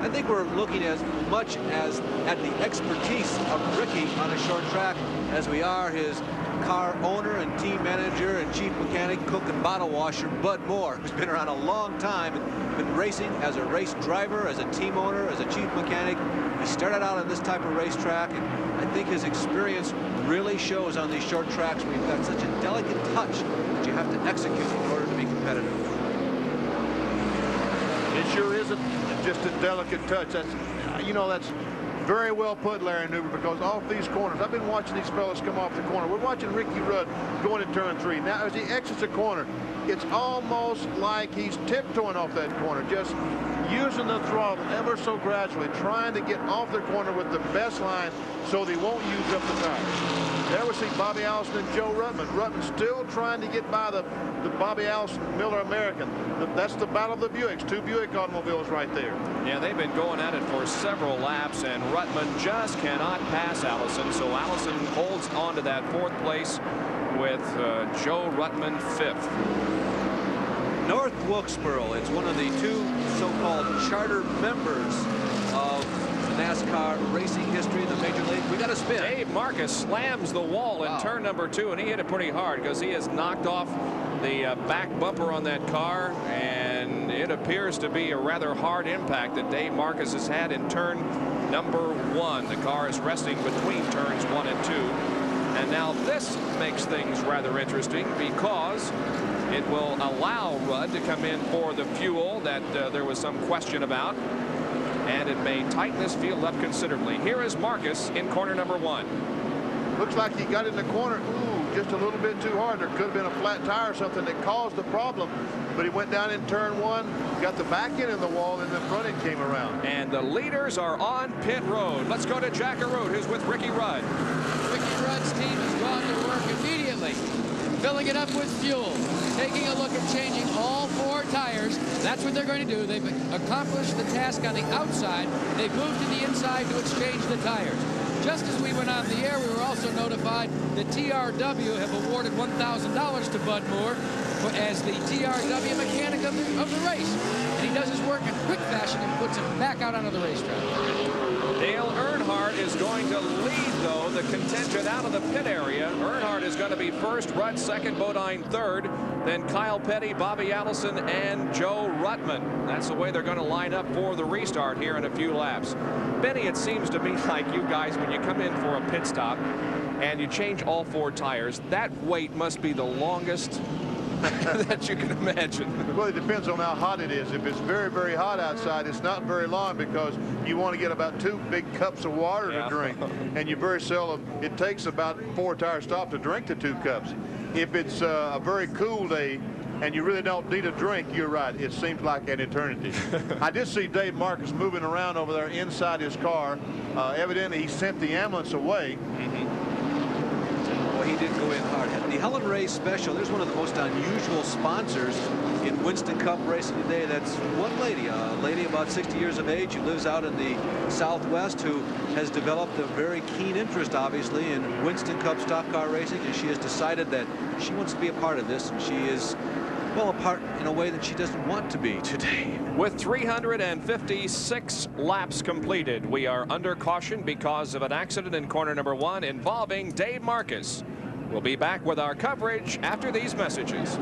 I think we're looking as much as at the expertise of Ricky on a short track as we are his car owner and team manager and chief mechanic, cook and bottle washer, Bud Moore, who's been around a long time and been racing as a race driver, as a team owner, as a chief mechanic. He started out on this type of racetrack, and I think his experience really shows on these short tracks where you've got such a delicate touch that you have to execute in order to be competitive. It sure isn't just a delicate touch. That's, you know, that's very well put, Larry Newber, because off these corners, I've been watching these fellas come off the corner. We're watching Ricky Rudd going to turn 3. Now, as he exits the corner, it's almost like he's tiptoeing off that corner, just using the throttle ever so gradually, trying to get off the corner with the best line so they won't use up the tires. There we see Bobby Allison and Joe Ruttman. Ruttman still trying to get by the Bobby Allison Miller American. That's the battle of the Buicks. 2 Buick automobiles right there. Yeah, they've been going at it for several laps, and Ruttman just cannot pass Allison, so Allison holds on to that 4th place with Joe Ruttman 5th. North Wilkesboro, it's one of the 2 so-called charter members of NASCAR racing history in the Major League. We got a spin. Dave Marcus slams the wall in turn number 2, and he hit it pretty hard because he has knocked off the back bumper on that car, and it appears to be a rather hard impact that Dave Marcus has had in turn number 1. The car is resting between turns 1 and 2, and now this makes things rather interesting because it will allow Rudd to come in for the fuel that there was some question about, and it may tighten this field up considerably. Here is Marcus in corner number 1. Looks like he got in the corner. Ooh, just a little bit too hard. There could have been a flat tire or something that caused the problem, but he went down in turn 1, got the back end in the wall, and the front end came around. And the leaders are on pit road. Let's go to Jack Arute, who's with Ricky Rudd. Ricky Rudd's team has gone to work immediately, filling it up with fuel, taking a look at changing all 4 tires. That's what they're going to do. They've accomplished the task on the outside. They've moved to the inside to exchange the tires. Just as we went on the air, we were also notified that TRW have awarded $1,000 to Bud Moore as the TRW mechanic of the race. And he does his work in quick fashion and puts him back out onto the racetrack. Dale Earnhardt is going to lead, though, the contention out of the pit area. Earnhardt is going to be first, Rudd second, Bodine third, then Kyle Petty, Bobby Allison, and Joe Ruttman. That's the way they're going to line up for the restart here in a few laps. Benny, it seems to me like you guys, when you come in for a pit stop and you change all 4 tires, that wait must be the longest that you can imagine. Well, it depends on how hot it is. If it's very, very hot outside, it's not very long because you want to get about 2 big cups of water to drink. And you very seldom, it takes about 4 tire stop to drink the 2 cups. If it's a very cool day and you really don't need a drink, you're right. It seems like an eternity. I did see Dave Marcus moving around over there inside his car. Evidently, he sent the ambulance away. Well, he did go in hard. The Helen Ray Special, there's one of the most unusual sponsors in Winston Cup racing today. That's one lady, a lady about 60 years of age who lives out in the Southwest, who has developed a very keen interest, obviously, in Winston Cup stock car racing, and she has decided that she wants to be a part of this, and she is, well, a part in a way that she doesn't want to be today. With 356 laps completed, we are under caution because of an accident in corner number 1 involving Dave Marcus. We'll be back with our coverage after these messages.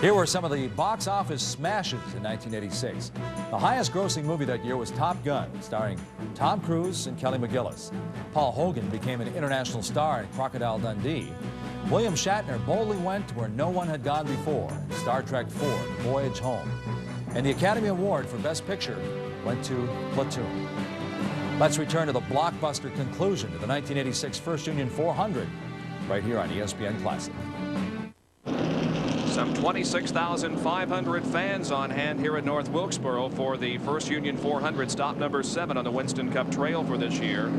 Here were some of the box office smashes in 1986. The highest grossing movie that year was Top Gun, starring Tom Cruise and Kelly McGillis. Paul Hogan became an international star in Crocodile Dundee. William Shatner boldly went to where no one had gone before in Star Trek IV, Voyage Home. And the Academy Award for Best Picture went to Platoon. Let's return to the blockbuster conclusion to the 1986 First Union 400 right here on ESPN Classic. Some 26,500 fans on hand here at North Wilkesboro for the First Union 400, stop number 7 on the Winston Cup Trail for this year.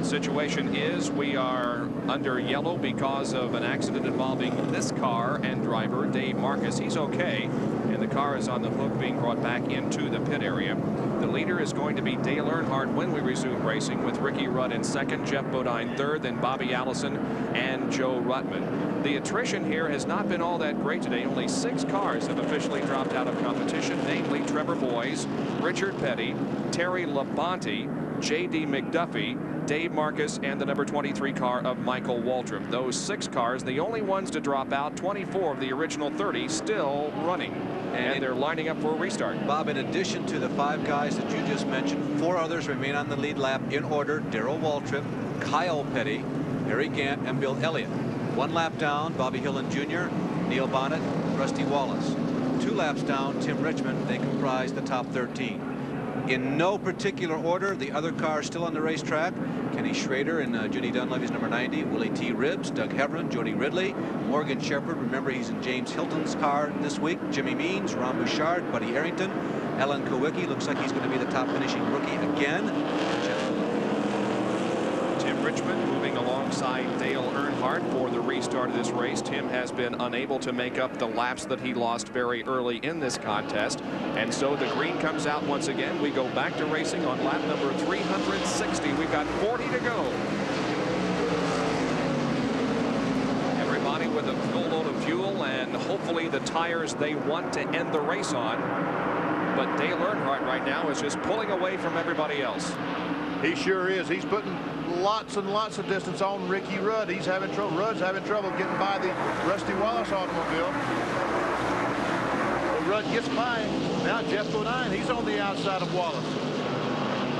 The situation is we are under yellow because of an accident involving this car and driver Dave Marcus. He's okay, and the car is on the hook being brought back into the pit area. The leader is going to be Dale Earnhardt when we resume racing, with Ricky Rudd in second, Jeff Bodine third, then Bobby Allison and Joe Ruttman. The attrition here has not been all that great today. Only 6 cars have officially dropped out of competition, namely Trevor Boyes, Richard Petty, Terry Labonte, J.D. McDuffie, Dave Marcus, and the number 23 car of Michael Waltrip. Those 6 cars, the only ones to drop out, 24 of the original 30 still running. And they're lining up for a restart. Bob, in addition to the 5 guys that you just mentioned, 4 others remain on the lead lap in order: Darrell Waltrip, Kyle Petty, Harry Gant, and Bill Elliott. 1 lap down, Bobby Hillin Jr., Neil Bonnet, Rusty Wallace. 2 laps down, Tim Richmond. They comprise the top 13. In no particular order, the other cars still on the racetrack: Kenny Schrader and Judy Dunleavy's number 90, Willie T. Ribbs, Doug Heverin, Jody Ridley, Morgan Shepherd. Remember, he's in James Hilton's car this week. Jimmy Means, Ron Bouchard, Buddy Arrington, Alan Kowicki. Looks like he's going to be the top finishing rookie again. Tim Richmond moving alongside Dale Earnhardt for the restart of this race. Tim has been unable to make up the laps that he lost very early in this contest, and so the green comes out once again. We go back to racing on lap number 360. We've got 40 to go. Everybody with a full load of fuel and hopefully the tires they want to end the race on. But Dale Earnhardt right now is just pulling away from everybody else. He sure is. He's putting lots and lots of distance on Ricky Rudd. He's having trouble. Rudd's having trouble getting by the Rusty Wallace automobile. But Rudd gets by. Now Jeff Bodine, he's on the outside of Wallace.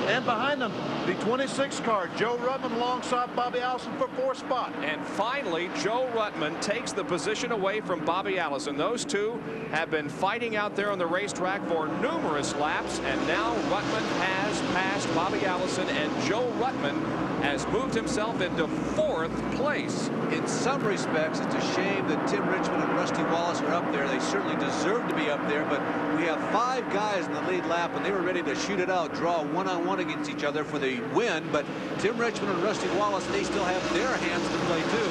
And behind them, the 26 car, Joe Ruttman alongside Bobby Allison for 4th spot. And finally, Joe Ruttman takes the position away from Bobby Allison. Those two have been fighting out there on the racetrack for numerous laps, and now Ruttman has passed Bobby Allison, and Joe Ruttman has moved himself into 4th place. In some respects, it's a shame that Tim Richmond and Rusty Wallace are up there. They certainly deserve to be up there, but we have 5 guys in the lead lap, and they were ready to shoot it out, draw one-on-one against each other for the win. But Tim Richmond and Rusty Wallace, they still have their hands to play too.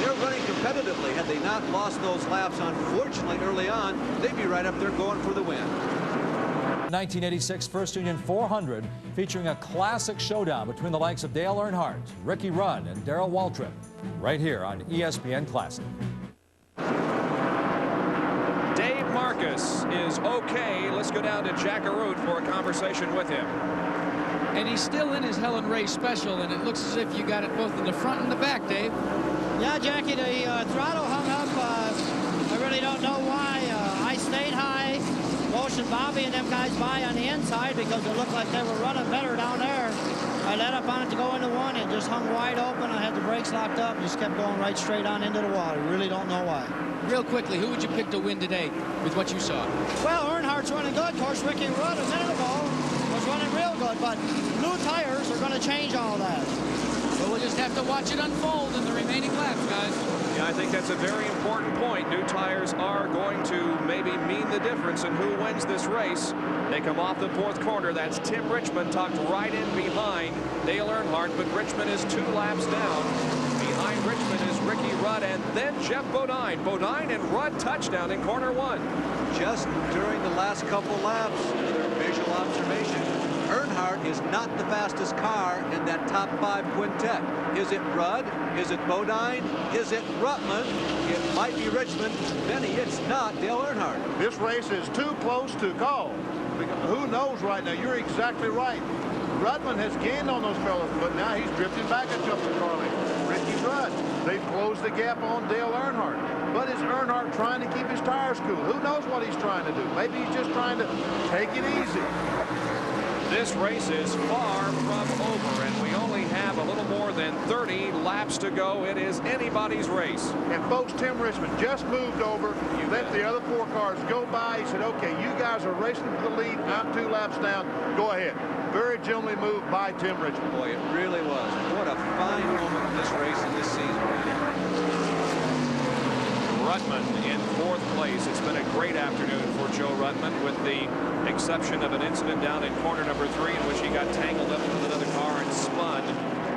They're running competitively. Had they not lost those laps, unfortunately, early on, they'd be right up there going for the win. 1986 First Union 400, featuring a classic showdown between the likes of Dale Earnhardt, Ricky Rudd, and Darrell Waltrip, right here on ESPN Classic. Dave Marcus is okay. Let's go down to Jackaroot for a conversation with him. And he's still in his Helen Ray special, and it looks as if you got it both in the front and the back, Dave. Yeah, Jackie, the throttle hung up. I really don't know why. I stayed high, motioned Bobby and them guys by on the inside because it looked like they were running better down there. I let up on it to go into one. It just hung wide open. I had the brakes locked up and just kept going right straight on into the wall. I really don't know why. Real quickly, who would you pick to win today with what you saw? Well, Earnhardt's running good. Of course, Ricky Rudd a minute ago was running real good, but new tires are going to change all that. Well, we'll just have to watch it unfold in the remaining laps, guys. Yeah, I think that's a very important point. New tires are going to maybe mean the difference in who wins this race. They come off the 4th corner. That's Tim Richmond tucked right in behind Dale Earnhardt, but Richmond is 2 laps down behind behind Richmond is Ricky Rudd and then Jeff Bodine. Bodine and Rudd touchdown in corner 1. Just during the last couple laps, another visual observation, Earnhardt is not the fastest car in that top 5 quintet. Is it Rudd? Is it Bodine? Is it Ruttman? It might be Richmond. Benny, it's not Dale Earnhardt. This race is too close to call. Who knows right now? You're exactly right. Ruttman has gained on those fellas, but now he's drifting back a couple of car lengths. Ricky Rudd, they've closed the gap on Dale Earnhardt. But is Earnhardt trying to keep his tires cool? Who knows what he's trying to do? Maybe he's just trying to take it easy. This race is far from over, and we only have a little more than 30 laps to go. It is anybody's race. And folks, Tim Richmond just moved over. He let the other 4 cars go by. He said, okay, you guys are racing for the lead. I'm 2 laps down. Go ahead. Very gently moved by Tim Richmond. Boy, it really was. What a fine moment in this race in this season. Ruttman in 4th place. It's been a great afternoon for Joe Ruttman, with the exception of an incident down in corner number 3 in which he got tangled up with another car and spun.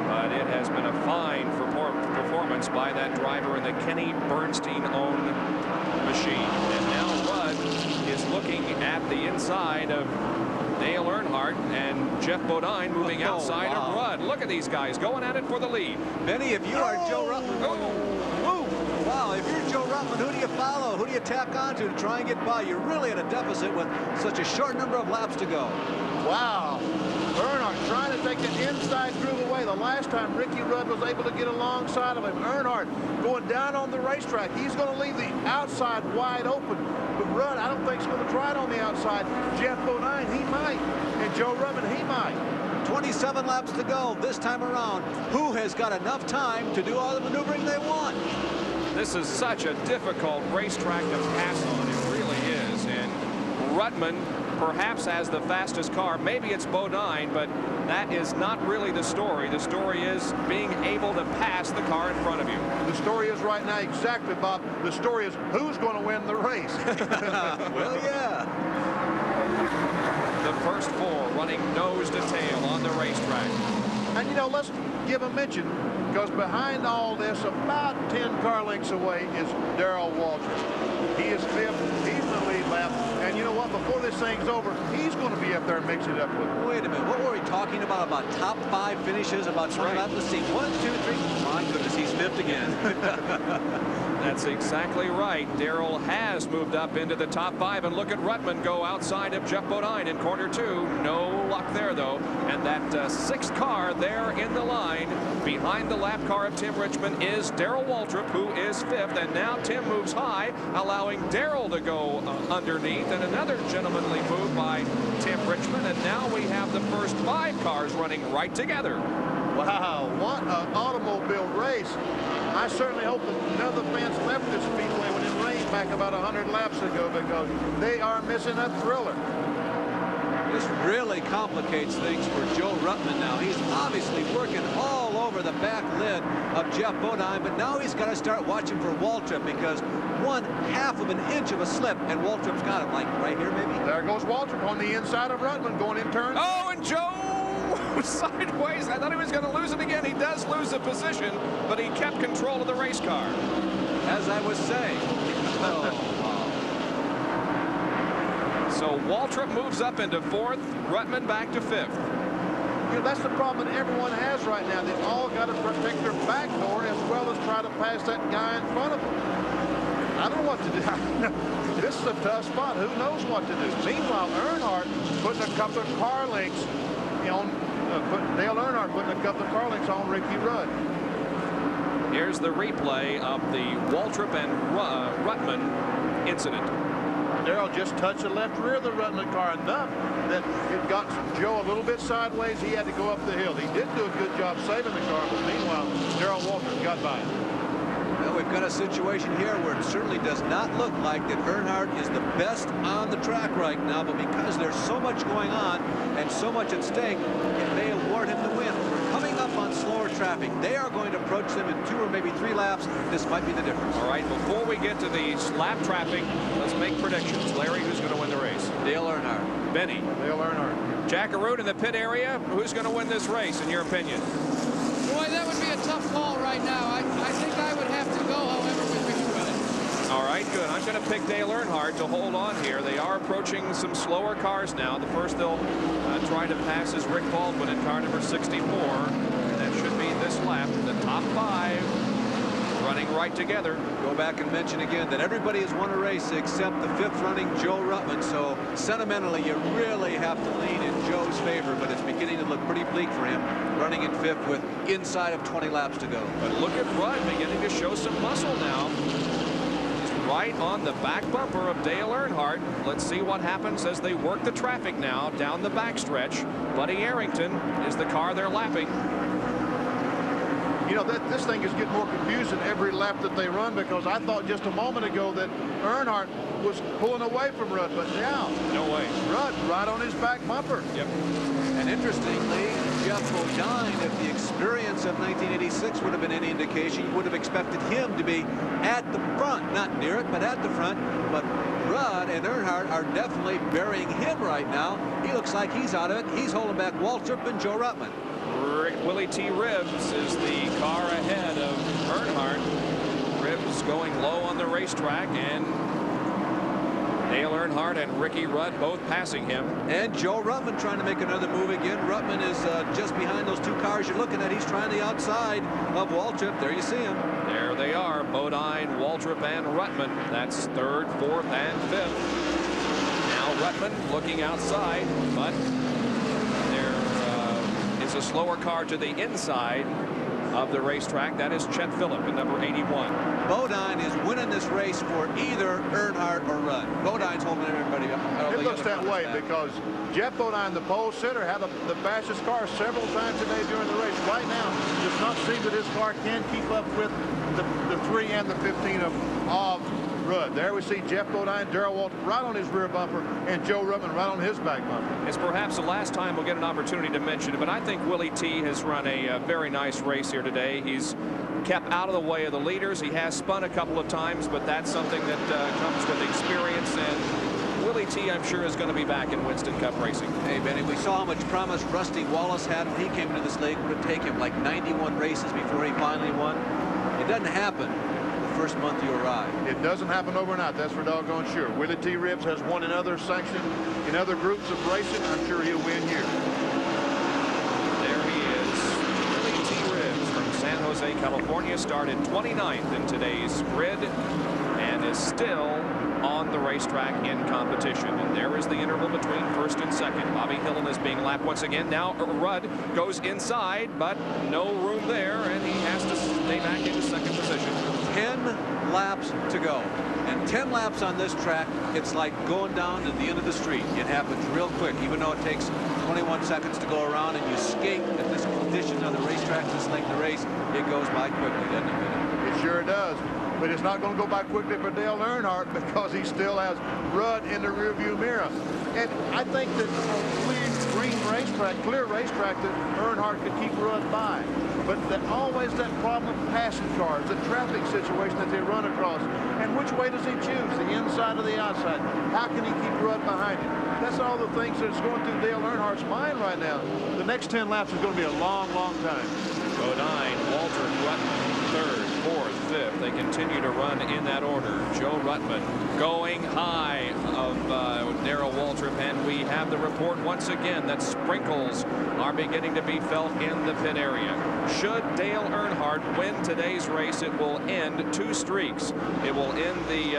But it has been a fine performance by that driver in the Kenny Bernstein-owned machine. And now Rudd is looking at the inside of Dale Earnhardt and Jeff Bodine moving outside of Rudd. Look at these guys going at it for the lead. Benny, if you are Joe Ruttman, wow, if you're Joe Ruttman, who do you follow? Who do you tack onto to try and get by? You're really at a deficit with such a short number of laps to go. Wow. Earnhardt trying to take the inside groove away. The last time Ricky Rudd was able to get alongside of him. Earnhardt going down on the racetrack. He's going to leave the outside wide open. But Rudd, I don't think he's going to try it on the outside. Jeff Bodine, he might. And Joe Ruttman, he might. 27 laps to go this time around. Who has got enough time to do all the maneuvering they want? This is such a difficult racetrack to pass on. It really is. And Ruttman perhaps has the fastest car. Maybe it's Bodine, but that is not really the story. The story is being able to pass the car in front of you. The story is right now, exactly, Bob. The story is who's going to win the race. Well, yeah. The first 4 running nose to tail on the racetrack. And, you know, let's give a mention, because behind all this, about 10 car lengths away, is Darrell Waltrip. He is 5th. He's in the lead lap. And you know what? Before this thing's over, he's going to be up there and mix it up with him. Wait a minute. What were we talking about? About top 5 finishes? About 20 laps? Let's see. 1, 2, 3. My goodness, he's 5th again. That's exactly right. Darrell has moved up into the top 5, and look at Ruttman go outside of Jeff Bodine in corner 2. No luck there, though. And that 6th car there in the line behind the lap car of Tim Richmond is Darrell Waltrip, who is 5th. And now Tim moves high, allowing Darrell to go underneath, and another gentlemanly move by Tim Richmond. And now we have the first 5 cars running right together. Wow, what an automobile race. I certainly hope that none of the fans left this speedway when it rained back about 100 laps ago, because they are missing a thriller. This really complicates things for Joe Ruttman now. He's obviously working all over the back lid of Jeff Bodine, but now he's got to start watching for Waltrip, because 1/2 of an inch of a slip, and Waltrip's got him, like right here maybe. There goes Waltrip on the inside of Ruttman going in turn. Oh, and Joe sideways. I thought he was going to lose it again. He does lose the position, but he kept control of the race car. As I was saying. Oh, wow. So Waltrip moves up into 4th, Ruttman back to 5th. You know, that's the problem that everyone has right now. They've all got to protect their back door as well as try to pass that guy in front of them. I don't know what to do. This is a tough spot. Who knows what to do? Meanwhile, Earnhardt putting a couple of car lengths on Dale Earnhardt putting a couple of car lengths on Ricky Rudd. Here's the replay of the Waltrip and Ruttman incident. Darrell just touched the left rear of the Ruttman car enough that it got Joe a little bit sideways. He had to go up the hill. He did do a good job saving the car, but meanwhile, Darrell Waltrip got by him. Well, we've got a situation here where it certainly does not look like that Earnhardt is the best on the track right now, but because there's so much going on and so much at stake, it may award him the win. We're coming up on slower traffic. They are going to approach them in 2 or maybe 3 laps. This might be the difference. All right, before we get to the lap traffic, let's make predictions. Larry, who's going to win the race? Dale Earnhardt. Benny. Dale Earnhardt. Jackaroon in the pit area. Who's going to win this race, in your opinion? Boy, that would be a tough call right now. I All right, good. I'm going to pick Dale Earnhardt to hold on here. They are approaching some slower cars now. The first they'll try to pass is Rick Baldwin in car number 64. And that should be this lap. The top 5 running right together. Go back and mention again that everybody has won a race except the 5th running Joe Ruttman. So sentimentally, you really have to lean in Joe's favor, but it's beginning to look pretty bleak for him, running in 5th with inside of 20 laps to go. But look at Rudd beginning to show some muscle now. Right on the back bumper of Dale Earnhardt. Let's see what happens as they work the traffic now down the backstretch. Buddy Arrington is the car they're lapping. You know, this thing is getting more confusing every lap that they run, because I thought just a moment ago that Earnhardt was pulling away from Rudd, but now no way. Rudd right on his back bumper. Yep. And interestingly, Jeff Bodine, if the experience of 1986 would have been any indication, you would have expected him to be at the front, not near it, but at the front. But Rudd and Earnhardt are definitely burying him right now. He looks like he's out of it. He's holding back Waltrip and Joe Ruttman. Willie T. Ribbs is the car ahead of Earnhardt. Ribbs going low on the racetrack, and Dale Earnhardt and Ricky Rudd both passing him. And Joe Ruttman trying to make another move again. Ruttman is just behind those 2 cars you're looking at. He's trying the outside of Waltrip. There you see him. There they are, Bodine, Waltrip, and Ruttman. That's 3rd, 4th, and 5th. Now Ruttman looking outside, but a slower car to the inside of the racetrack. That is Chet Phillip in number 81. Bodine is winning this race for either Earnhardt or Rudd. Bodine's holding everybody up. It looks that way because Jeff Bodine, the pole sitter, had the fastest car several times today during the race. Right now, does not seem that his car can keep up with the 3 and the 15 of Rudd. There we see Jeff Bodine, Darrell Waltrip right on his rear bumper, and Joe Ruttman right on his back bumper. It's perhaps the last time we'll get an opportunity to mention it, but I think Willie T. has run a very nice race here today. He's kept out of the way of the leaders. He has spun a couple of times, but that's something that comes with experience, and Willie T., I'm sure, is going to be back in Winston Cup racing. Hey, Benny, we saw how much promise Rusty Wallace had when he came into this league. It would take him like 91 races before he finally won. It doesn't happen first month you arrive. It doesn't happen overnight, that's for doggone sure. Willie T. Ribbs has won in other sanctions, in other groups of racing. I'm sure he'll win here. There he is, Willie T. Ribbs from San Jose, California, started 29th in today's grid and is still on the racetrack in competition. And there is the interval between 1st and 2nd. Bobby Hillin is being lapped once again. Now Rudd goes inside, but no room there, and he has to stay back into 2nd position. 10 laps to go. And 10 laps on this track, it's like going down to the end of the street. It happens real quick, even though it takes 21 seconds to go around and you skate at this condition on the racetrack this late in the race. It goes by quickly, doesn't it? It sure does. But it's not going to go by quickly for Dale Earnhardt because he still has Rudd in the rearview mirror. And I think that clear racetrack, that Earnhardt could keep Rudd by. But always that problem of passing cars, the traffic situation that they run across. And which way does he choose, the inside or the outside? How can he keep Rudd behind him? That's all the things that's going through Dale Earnhardt's mind right now. The next 10 laps is going to be a long, long time. Bodine, Walter, Ruttman, 3rd, 4th, 5th. They continue to run in that order. Joe Ruttman going high of Darrell Waltrip, and we have the report once again that sprinkles are beginning to be felt in the pit area. Should Dale Earnhardt win today's race, it will end 2 streaks. It will end the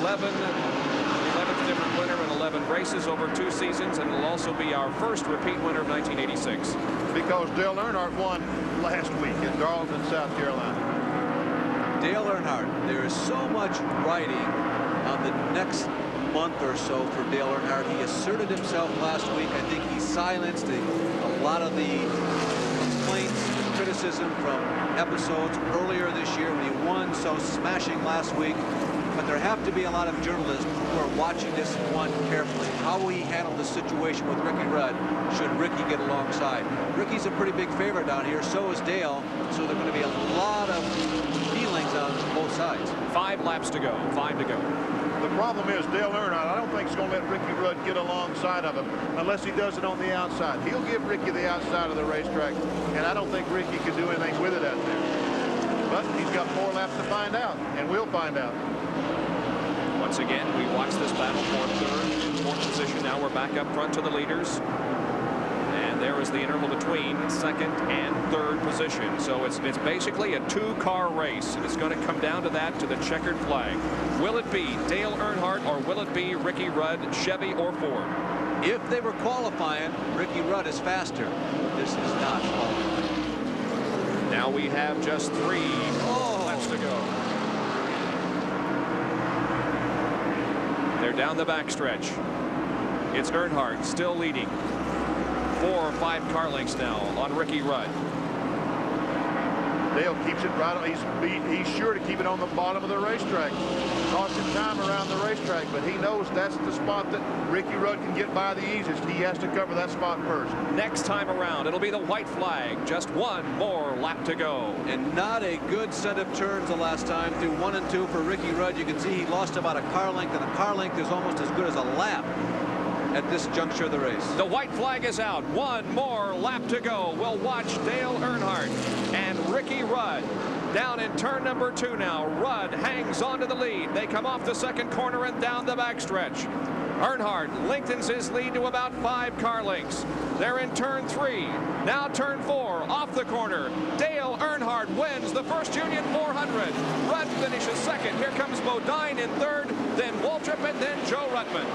11th different winner in 11 races over 2 seasons, and it will also be our first repeat winner of 1986. Because Dale Earnhardt won last week in Darlington, South Carolina. Dale Earnhardt, there is so much riding on the next month or so for Dale Earnhardt. He asserted himself last week. I think he silenced a lot of the complaints and criticism from episodes earlier this year when he won so smashing last week. But there have to be a lot of journalists who are watching this one carefully. How will he handle the situation with Ricky Rudd should Ricky get alongside? Ricky's a pretty big favorite down here. So is Dale. So there are going to be a lot of feelings on both sides. 5 laps to go. 5 to go. The problem is Dale Earnhardt, I don't think he's going to let Ricky Rudd get alongside of him unless he does it on the outside. He'll give Ricky the outside of the racetrack, and I don't think Ricky can do anything with it out there. But he's got 4 laps to find out, and we'll find out. Once again, we watch this battle for third, fourth position. Now we're back up front to the leaders. And there is the interval between second and third position. So it's basically a two-car race, and it's going to come down to that, to the checkered flag. Will it be Dale Earnhardt, or will it be Ricky Rudd, Chevy or Ford? If they were qualifying, Ricky Rudd is faster. This is not qualifying. Now we have just 3 laps to go. They're down the backstretch. It's Earnhardt still leading. 4 or 5 car lengths now on Ricky Rudd. Dale keeps it right on. He's sure to keep it on the bottom of the racetrack, costing time around the racetrack, but he knows that's the spot that Ricky Rudd can get by the easiest. He has to cover that spot first. Next time around, it'll be the white flag. Just 1 more lap to go. And not a good set of turns the last time through 1 and 2 for Ricky Rudd. You can see he lost about a car length, and a car length is almost as good as a lap at this juncture of the race. The white flag is out. 1 more lap to go. We'll watch Dale Earnhardt and Ricky Rudd down in turn number 2 now. Rudd hangs on to the lead. They come off the second corner and down the backstretch. Earnhardt lengthens his lead to about 5 car lengths. They're in turn 3. Now turn 4 off the corner. Dale Earnhardt wins the First Union 400. Rudd finishes second. Here comes Bodine in third, then Waltrip, and then Joe Ruttman.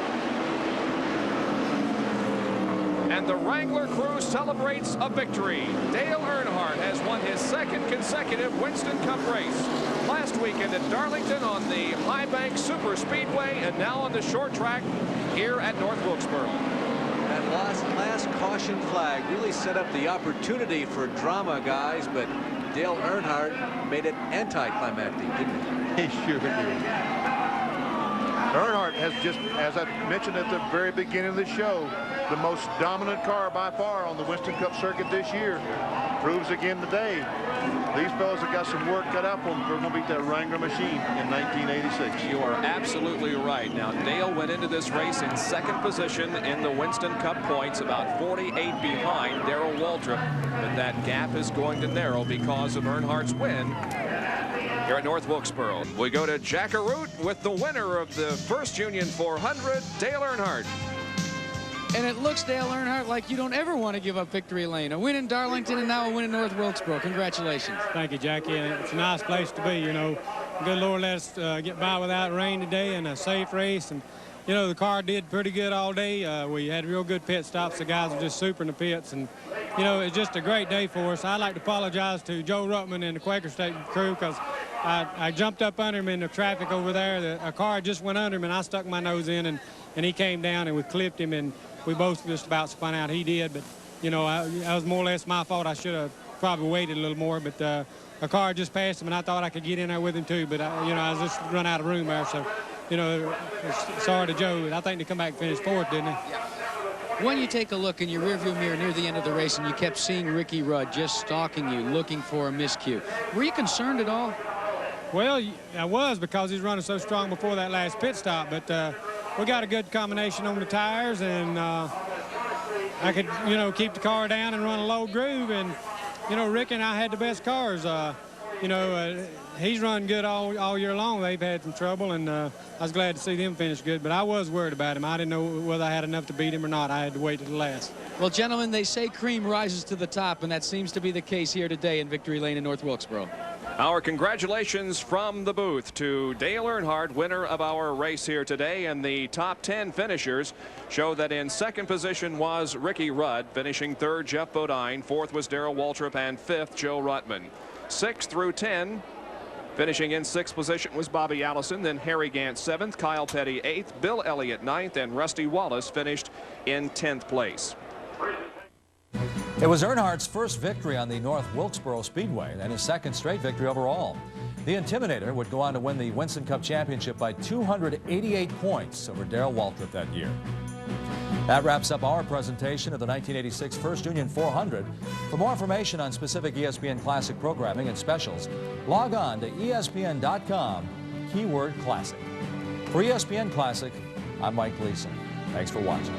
And the Wrangler crew celebrates a victory. Dale Earnhardt has won his 2nd consecutive Winston Cup race. Last weekend at Darlington on the High Bank Super Speedway, and now on the short track here at North Wilkesboro. That last caution flag really set up the opportunity for drama, guys, but Dale Earnhardt made it anticlimactic, didn't he? He sure did. Earnhardt has just, as I mentioned at the very beginning of the show, the most dominant car by far on the Winston Cup circuit this year. Proves again today. These fellas have got some work cut out for them if they're going to beat that Wrangler machine in 1986. You are absolutely right. Now, Dale went into this race in 2nd position in the Winston Cup points, about 48 behind Darrell Waltrip. But that gap is going to narrow because of Earnhardt's win here at North Wilkesboro. We go to Jackaroot with the winner of the First Union 400, Dale Earnhardt. And it looks, Dale Earnhardt, like you don't ever want to give up victory lane. A win in Darlington and now a win in North Wilkesboro. Congratulations. Thank you, Jackie. And it's a nice place to be, you know. Good Lord let us get by without rain today and a safe race. And, you know, the car did pretty good all day. We had real good pit stops. The guys were just super in the pits. And, you know, it's just a great day for us. I'd like to apologize to Joe Ruttman and the Quaker State crew because I jumped up under him in the traffic over there. A car just went under him, and I stuck my nose in, and he came down, and we clipped him, and we both just about spun out. He did, but, you know, that was more or less my fault. I should have probably waited a little more, but a car just passed him, and I thought I could get in there with him, too. But, you know, I just run out of room there. So, you know, sorry to Joe. I think they come back and finish 4th, didn't they? When you take a look in your rearview mirror near the end of the race and you kept seeing Ricky Rudd just stalking you, looking for a miscue, were you concerned at all? Well, I was, because he's running so strong before that last pit stop. But we got a good combination on the tires, and I could, you know, keep the car down and run a low groove. And, you know, Rick and I had the best cars. You know, he's run good all year long. They've had some trouble, and I was glad to see them finish good. But I was worried about him. I didn't know whether I had enough to beat him or not. I had to wait to the last. Well, gentlemen, they say cream rises to the top, and that seems to be the case here today in Victory Lane in North Wilkesboro. Our congratulations from the booth to Dale Earnhardt, winner of our race here today. And the top 10 finishers show that in 2nd position was Ricky Rudd, finishing 3rd Jeff Bodine, 4th was Darrell Waltrip, and 5th Joe Ruttman. 6 through 10 finishing in 6th position was Bobby Allison, then Harry Gant 7th, Kyle Petty 8th, Bill Elliott 9th, and Rusty Wallace finished in 10th place. It was Earnhardt's first victory on the North Wilkesboro Speedway and his 2nd straight victory overall. The Intimidator would go on to win the Winston Cup Championship by 288 points over Darrell Waltrip that year. That wraps up our presentation of the 1986 First Union 400. For more information on specific ESPN Classic programming and specials, log on to ESPN.com, keyword Classic. For ESPN Classic, I'm Mike Gleason. Thanks for watching.